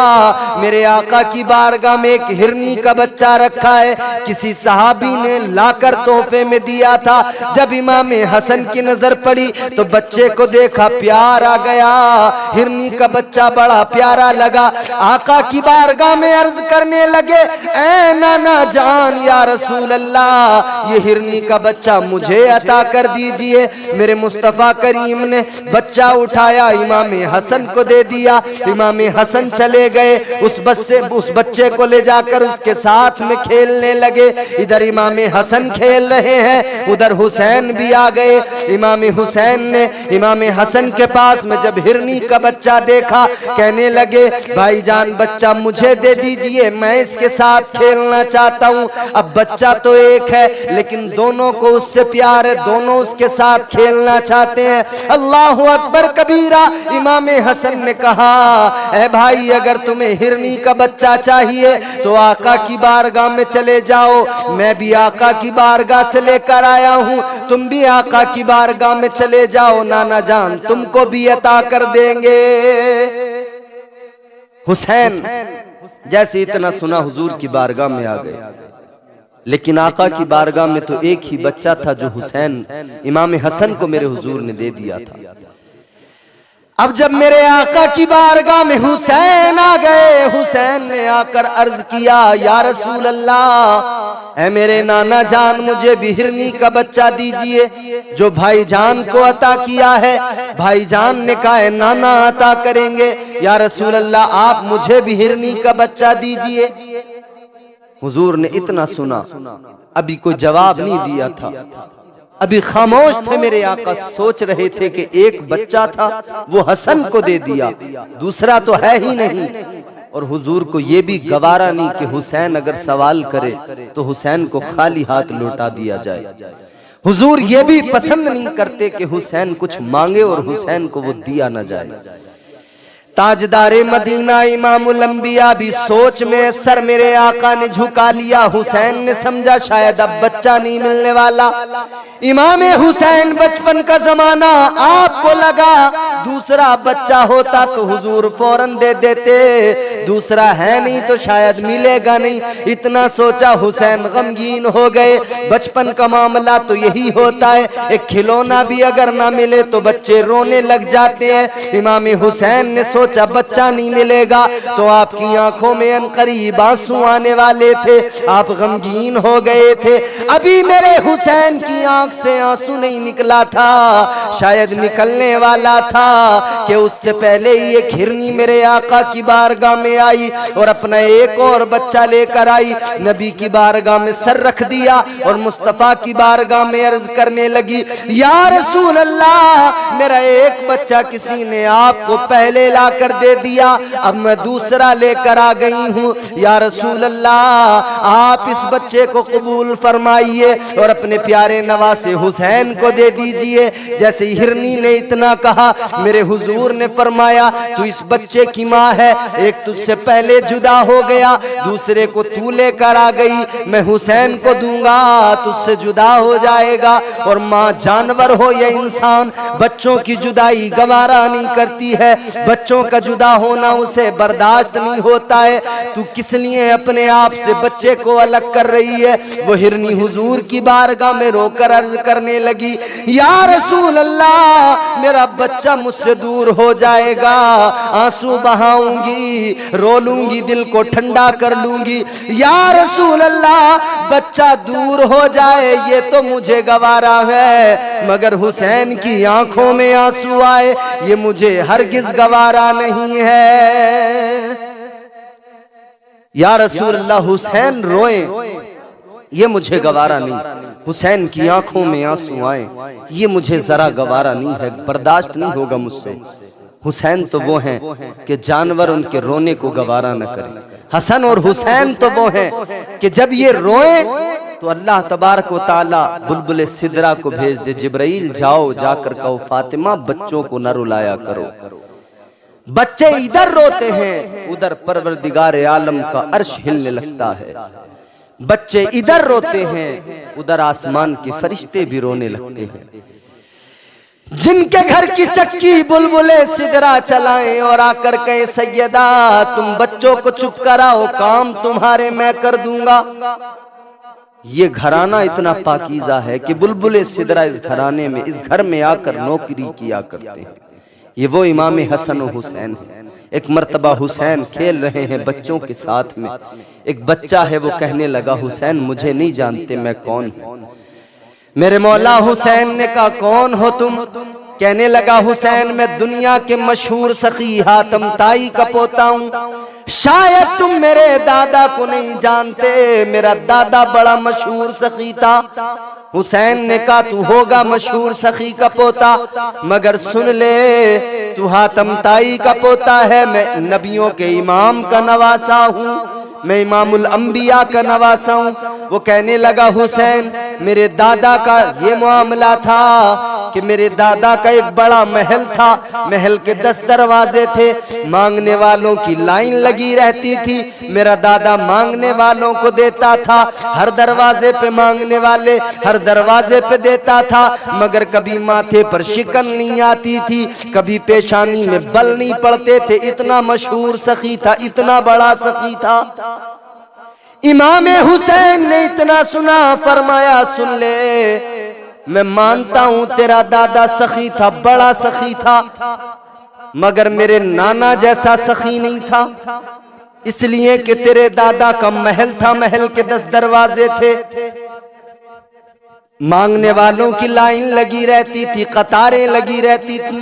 میرے آقا کی بارگاہ میں ایک ہرنی کا بچہ رکھا ہے، کسی صحابی نے لا کر تحفے میں دیا تھا۔ جب امام حسن کی نظر پڑی تو بچے کو دیکھا، پیار آ گیا، ہرنی کا بچہ بڑا پیارا لگا۔ آقا کی بارگاہ میں عرض کرنے لگے اے نانا جان یا رسول اللہ، یہ ہرنی کا بچہ مجھے عطا کر دیجئے۔ میرے مصطفیٰ کریم نے بچہ اٹھایا، امام حسن کو دے دیا۔ امام حسن چلے گئے، اس بچے کو لے جا کر اس کے ساتھ میں کھیلنے لگے۔ ادھر امام حسن کھیل رہے ہیں، ادھر حسین بھی آ گئے۔ امام حسین نے امام حسن کے پاس میں جب ہرنی کا بچہ دیکھا، کہنے لگے بھائی جان بچہ مجھے دے دیجئے، میں اس کے ساتھ کھیلنا چاہتا ہوں۔ اب بچہ تو ایک ہے لیکن دونوں کو اس سے پیار ہے، دونوں اس کے ساتھ کھیلنا چاہتے ہیں۔ اللہ اکبر کبیرہ۔ امام حسن نے کہا اے بھائی اگر تمہیں ہرنی کا بچہ چاہیے تو آقا کی بارگاہ میں چلے جاؤ، میں بھی آقا کی بارگاہ سے لے کر آیا ہوں، تم بھی آقا کی بارگاہ میں چلے جاؤ، نانا جان تم کو بھی عطا کر دیں گے۔ حسین جیسے اتنا سنا حضور کی بارگاہ میں آ گئے، لیکن آقا کی بارگاہ میں تو ایک ہی بچہ تھا جو حسین امام حسن کو میرے حضور نے دے دیا تھا۔ اب جب میرے آقا کی بارگاہ میں حسین آ گئے، حسین نے آ کر عرض کیا یا رسول اللہ، اے میرے نانا جان مجھے بھی ہرنی کا بچہ دیجئے جو بھائی جان کو عطا کیا ہے۔ بھائی جان نے کہا اے نانا عطا کریں گے، یا رسول اللہ آپ مجھے بھی ہرنی کا بچہ دیجئے۔ حضور نے اتنا سنا، ابھی کوئی جواب نہیں دیا تھا، ابھی خاموش تھے میرے آقا، سوچ رہے تھے کہ ایک بچہ تھا وہ حسن کو دے دیا، دوسرا تو ہے ہی نہیں۔ اور حضور کو یہ بھی گوارا نہیں کہ حسین اگر سوال کرے تو حسین کو خالی ہاتھ لوٹا دیا جائے۔ حضور یہ بھی پسند نہیں کرتے کہ حسین کچھ مانگے اور حسین کو وہ دیا نہ جائے۔ تاجدار مدینہ امام الانبیاء بھی سوچ میں سر میرے آقا نے جھکا لیا۔ حسین نے سمجھا شاید اب بچہ نہیں ملنے والا۔ امام حسین بچپن کا زمانہ، آپ کو لگا دوسرا بچہ ہوتا تو حضور فوراً دے دیتے، دوسرا ہے نہیں تو شاید ملے گا نہیں، اتنا سوچا۔ حسین غمگین ہو گئے، بچپن کا معاملہ تو یہی ہوتا ہے، ایک کھلونا بھی اگر نہ ملے تو بچے رونے لگ جاتے ہیں۔ امام حسین نے سوچا سوچا بچہ نہیں ملے گا تو آپ کی آنکھوں میں انقریب آنسو آنے والے تھے، آپ غمگین ہو گئے تھے۔ ابھی میرے حسین کی آنکھ سے آنسو نہیں نکلا تھا، شاید نکلنے والا تھا کہ اس سے پہلے ہی ایک ہرنی میرے آقا کی بارگاہ میں آئی اور اپنا ایک اور بچہ لے کر آئی، نبی کی بارگاہ میں سر رکھ دیا اور مصطفیٰ کی بارگاہ میں عرض کرنے لگی، یا رسول اللہ میرا ایک بچہ کسی نے آپ کو پہلے لا کر دے دیا، اب میں دوسرا لے کر آ گئی ہوں، یا رسول اللہ آپ اس بچے کو قبول فرمائیے اور اپنے پیارے نواسے حسین کو دے دیجئے۔ جیسے ہی ہرنی نے اتنا کہا، میرے حضور نے فرمایا تو اس بچے کی ماں ہے، ایک تجھ سے پہلے جدا ہو گیا، دوسرے کو تو لے کر آ گئی، میں حسین کو دوں گا تجھ سے جدا ہو جائے گا۔ اور ماں جانور ہو یا انسان، بچوں کی جدائی گوارا نہیں کرتی ہے، بچوں کا جدا ہونا اسے برداشت نہیں ہوتا ہے، تو کس لیے اپنے آپ سے بچے کو الگ کر رہی ہے؟ وہ ہرنی حضور کی بارگاہ میں رو کر عرض کرنے لگی، یا رسول اللہ میرا بچہ مجھ سے دور ہو جائے گا، آنسو بہاؤں گی، رو لوں گی، دل کو ٹھنڈا کر لوں گی، یا رسول اللہ بچہ دور ہو جائے یہ تو مجھے گوارا ہے، مگر حسین کی آنکھوں میں آنسو آئے یہ مجھے ہرگز گوارا نہیں ہے۔ یا رسول اللہ حسین روئیں یہ مجھے گوارا نہیں، حسین کی آنکھوں میں آنسو آئیں یہ مجھے ذرا گوارا نہیں ہے، برداشت نہیں ہوگا مجھ سے۔ حسین تو وہ ہیں کہ جانور ان کے رونے کو گوارا نہ کریں، حسن اور حسین تو وہ ہیں کہ جب یہ روئیں تو اللہ تبارک و تعالی بلبل سدرہ کو بھیج دے، جبرائیل جاؤ جا کر کہو فاطمہ بچوں کو نہ رلایا کرو، بچے ادھر روتے ہیں ادھر پروردگار عالم کا عرش ہلنے لگتا ہے، بچے ادھر روتے ہیں ادھر آسمان کے فرشتے بھی رونے لگتے ہیں۔ جن کے گھر کی چکی بلبلے سدرہ چلائیں اور آ کر کہیں سیدہ تم بچوں کو چپ کراؤ کام تمہارے میں کر دوں گا، یہ گھرانہ اتنا پاکیزہ ہے کہ بلبلے سدرہ اس گھرانے میں اس گھر میں آ کر نوکری کیا کرتے ہیں۔ یہ وہ امام حسن و حسین ہیں۔ ایک مرتبہ حسین کھیل رہے ہیں بچوں کے ساتھ میں، ایک بچہ ہے وہ کہنے لگا حسین مجھے نہیں جانتے میں کون ہوں؟ میرے مولا حسین نے کہا کون ہو تم؟ کہنے لگا حسین میں دنیا کے مشہور سخی حاتم طائی کا پوتا ہوں، شاید تم میرے دادا کو نہیں جانتے، میرا دادا بڑا مشہور سخی تھا۔ حسین نے کہا تو ہوگا مشہور سخی کا پوتا، مگر سن لے تو حاتم طائی کا پوتا ہے، میں نبیوں کے امام کا نواسا ہوں، میں امام الانبیاء کا نواسا ہوں۔ وہ کہنے لگا حسین میرے دادا کا یہ معاملہ تھا کہ میرے دادا کا ایک بڑا محل تھا، محل کے 10 دروازے تھے، مانگنے والوں کی لائن لگی رہتی تھی، میرا دادا مانگنے والوں کو دیتا تھا، ہر دروازے پہ مانگنے والے ہر دروازے پہ دیتا تھا، مگر کبھی ماتھے پر شکن نہیں آتی تھی، کبھی پیشانی میں بل نہیں پڑتے تھے، اتنا مشہور سخی تھا، اتنا بڑا سخی تھا۔ امام حسین نے اتنا سنا فرمایا سن لے میں مانتا ہوں تیرا دادا سخی تھا، بڑا سخی تھا، مگر میرے نانا جیسا سخی نہیں تھا، اس لیے کہ تیرے دادا کا محل تھا، محل کے 10 دروازے تھے، مانگنے والوں کی لائن لگی رہتی تھی، قطاریں لگی رہتی تھی،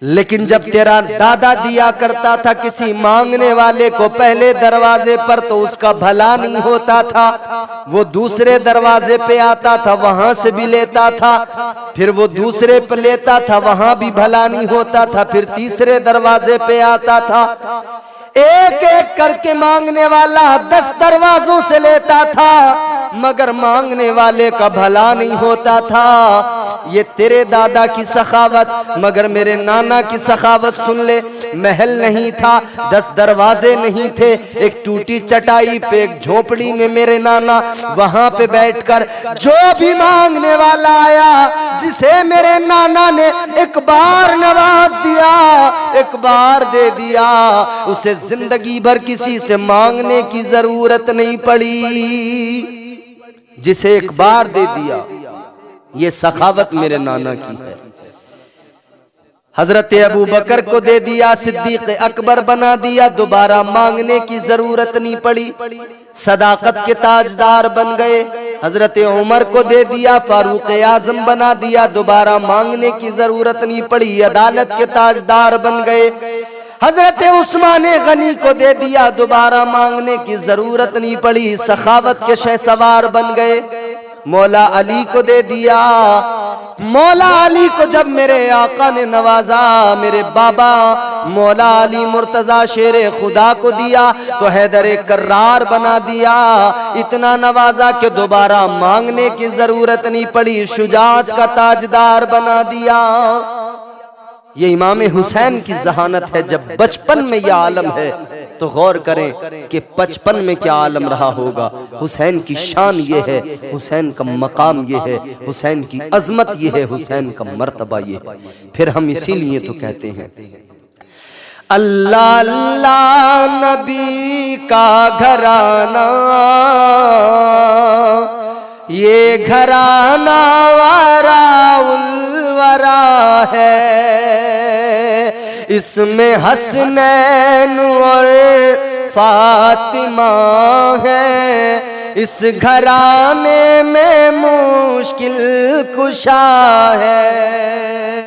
لیکن جب تیرا دادا دیا کرتا تھا کسی مانگنے والے کو پہلے دروازے پر تو اس کا بھلا نہیں ہوتا تھا، وہ دوسرے دروازے پہ آتا تھا وہاں سے بھی لیتا تھا، پھر وہ دوسرے پہ لیتا تھا وہاں بھی بھلا نہیں ہوتا تھا، پھر تیسرے دروازے پہ آتا تھا، ایک ایک کر کے مانگنے والا 10 دروازوں سے لیتا تھا، مگر مانگنے والے کا بھلا نہیں ہوتا تھا۔ یہ تیرے دادا کی سخاوت، مگر میرے نانا کی سخاوت سن لے، محل نہیں تھا، 10 دروازے نہیں تھے، ایک ٹوٹی چٹائی پہ ایک جھوپڑی میں میرے نانا وہاں پہ بیٹھ کر جو بھی مانگنے والا آیا جسے میرے نانا نے ایک بار نواز دیا، ایک بار دے دیا، اسے زندگی بھر کسی سے مانگنے کی ضرورت نہیں پڑی، جسے ایک بار دے دیا۔ یہ سخاوت میرے نانا کی ہے۔ حضرت ابو بکر کو دے دیا، صدیق اکبر بنا دیا، دوبارہ مانگنے کی ضرورت نہیں پڑی، صداقت کے تاجدار بن گئے۔ حضرت عمر کو دے دیا، فاروق اعظم بنا دیا، دوبارہ مانگنے کی ضرورت نہیں پڑی، عدالت کے تاجدار بن گئے۔ حضرت عثمان غنی کو دے دیا، دوبارہ مانگنے کی ضرورت نہیں پڑی، سخاوت کے شہسوار بن گئے۔ مولا علی کو دے دیا، مولا علی کو جب میرے آقا نے نوازا، میرے بابا مولا علی مرتضی شیر خدا کو دیا تو حیدر کرار بنا دیا، اتنا نوازا کہ دوبارہ مانگنے کی ضرورت نہیں پڑی، شجاعت کا تاجدار بنا دیا۔ یہ امام حسین کی ذہانت ہے۔ جب بچپن میں یہ عالم ہے تو غور کریں کہ بچپن میں کیا عالم رہا ہوگا۔ حسین کی شان یہ ہے، حسین کا مقام یہ ہے، حسین کی عظمت یہ ہے، حسین کا مرتبہ یہ ہے۔ پھر ہم اسی لیے تو کہتے ہیں اللہ اللہ نبی کا گھرانہ، یہ گھرانہ ورا الورا ہے، اس میں حسنین اور فاطمہ ہے، اس گھرانے میں مشکل کشا ہے۔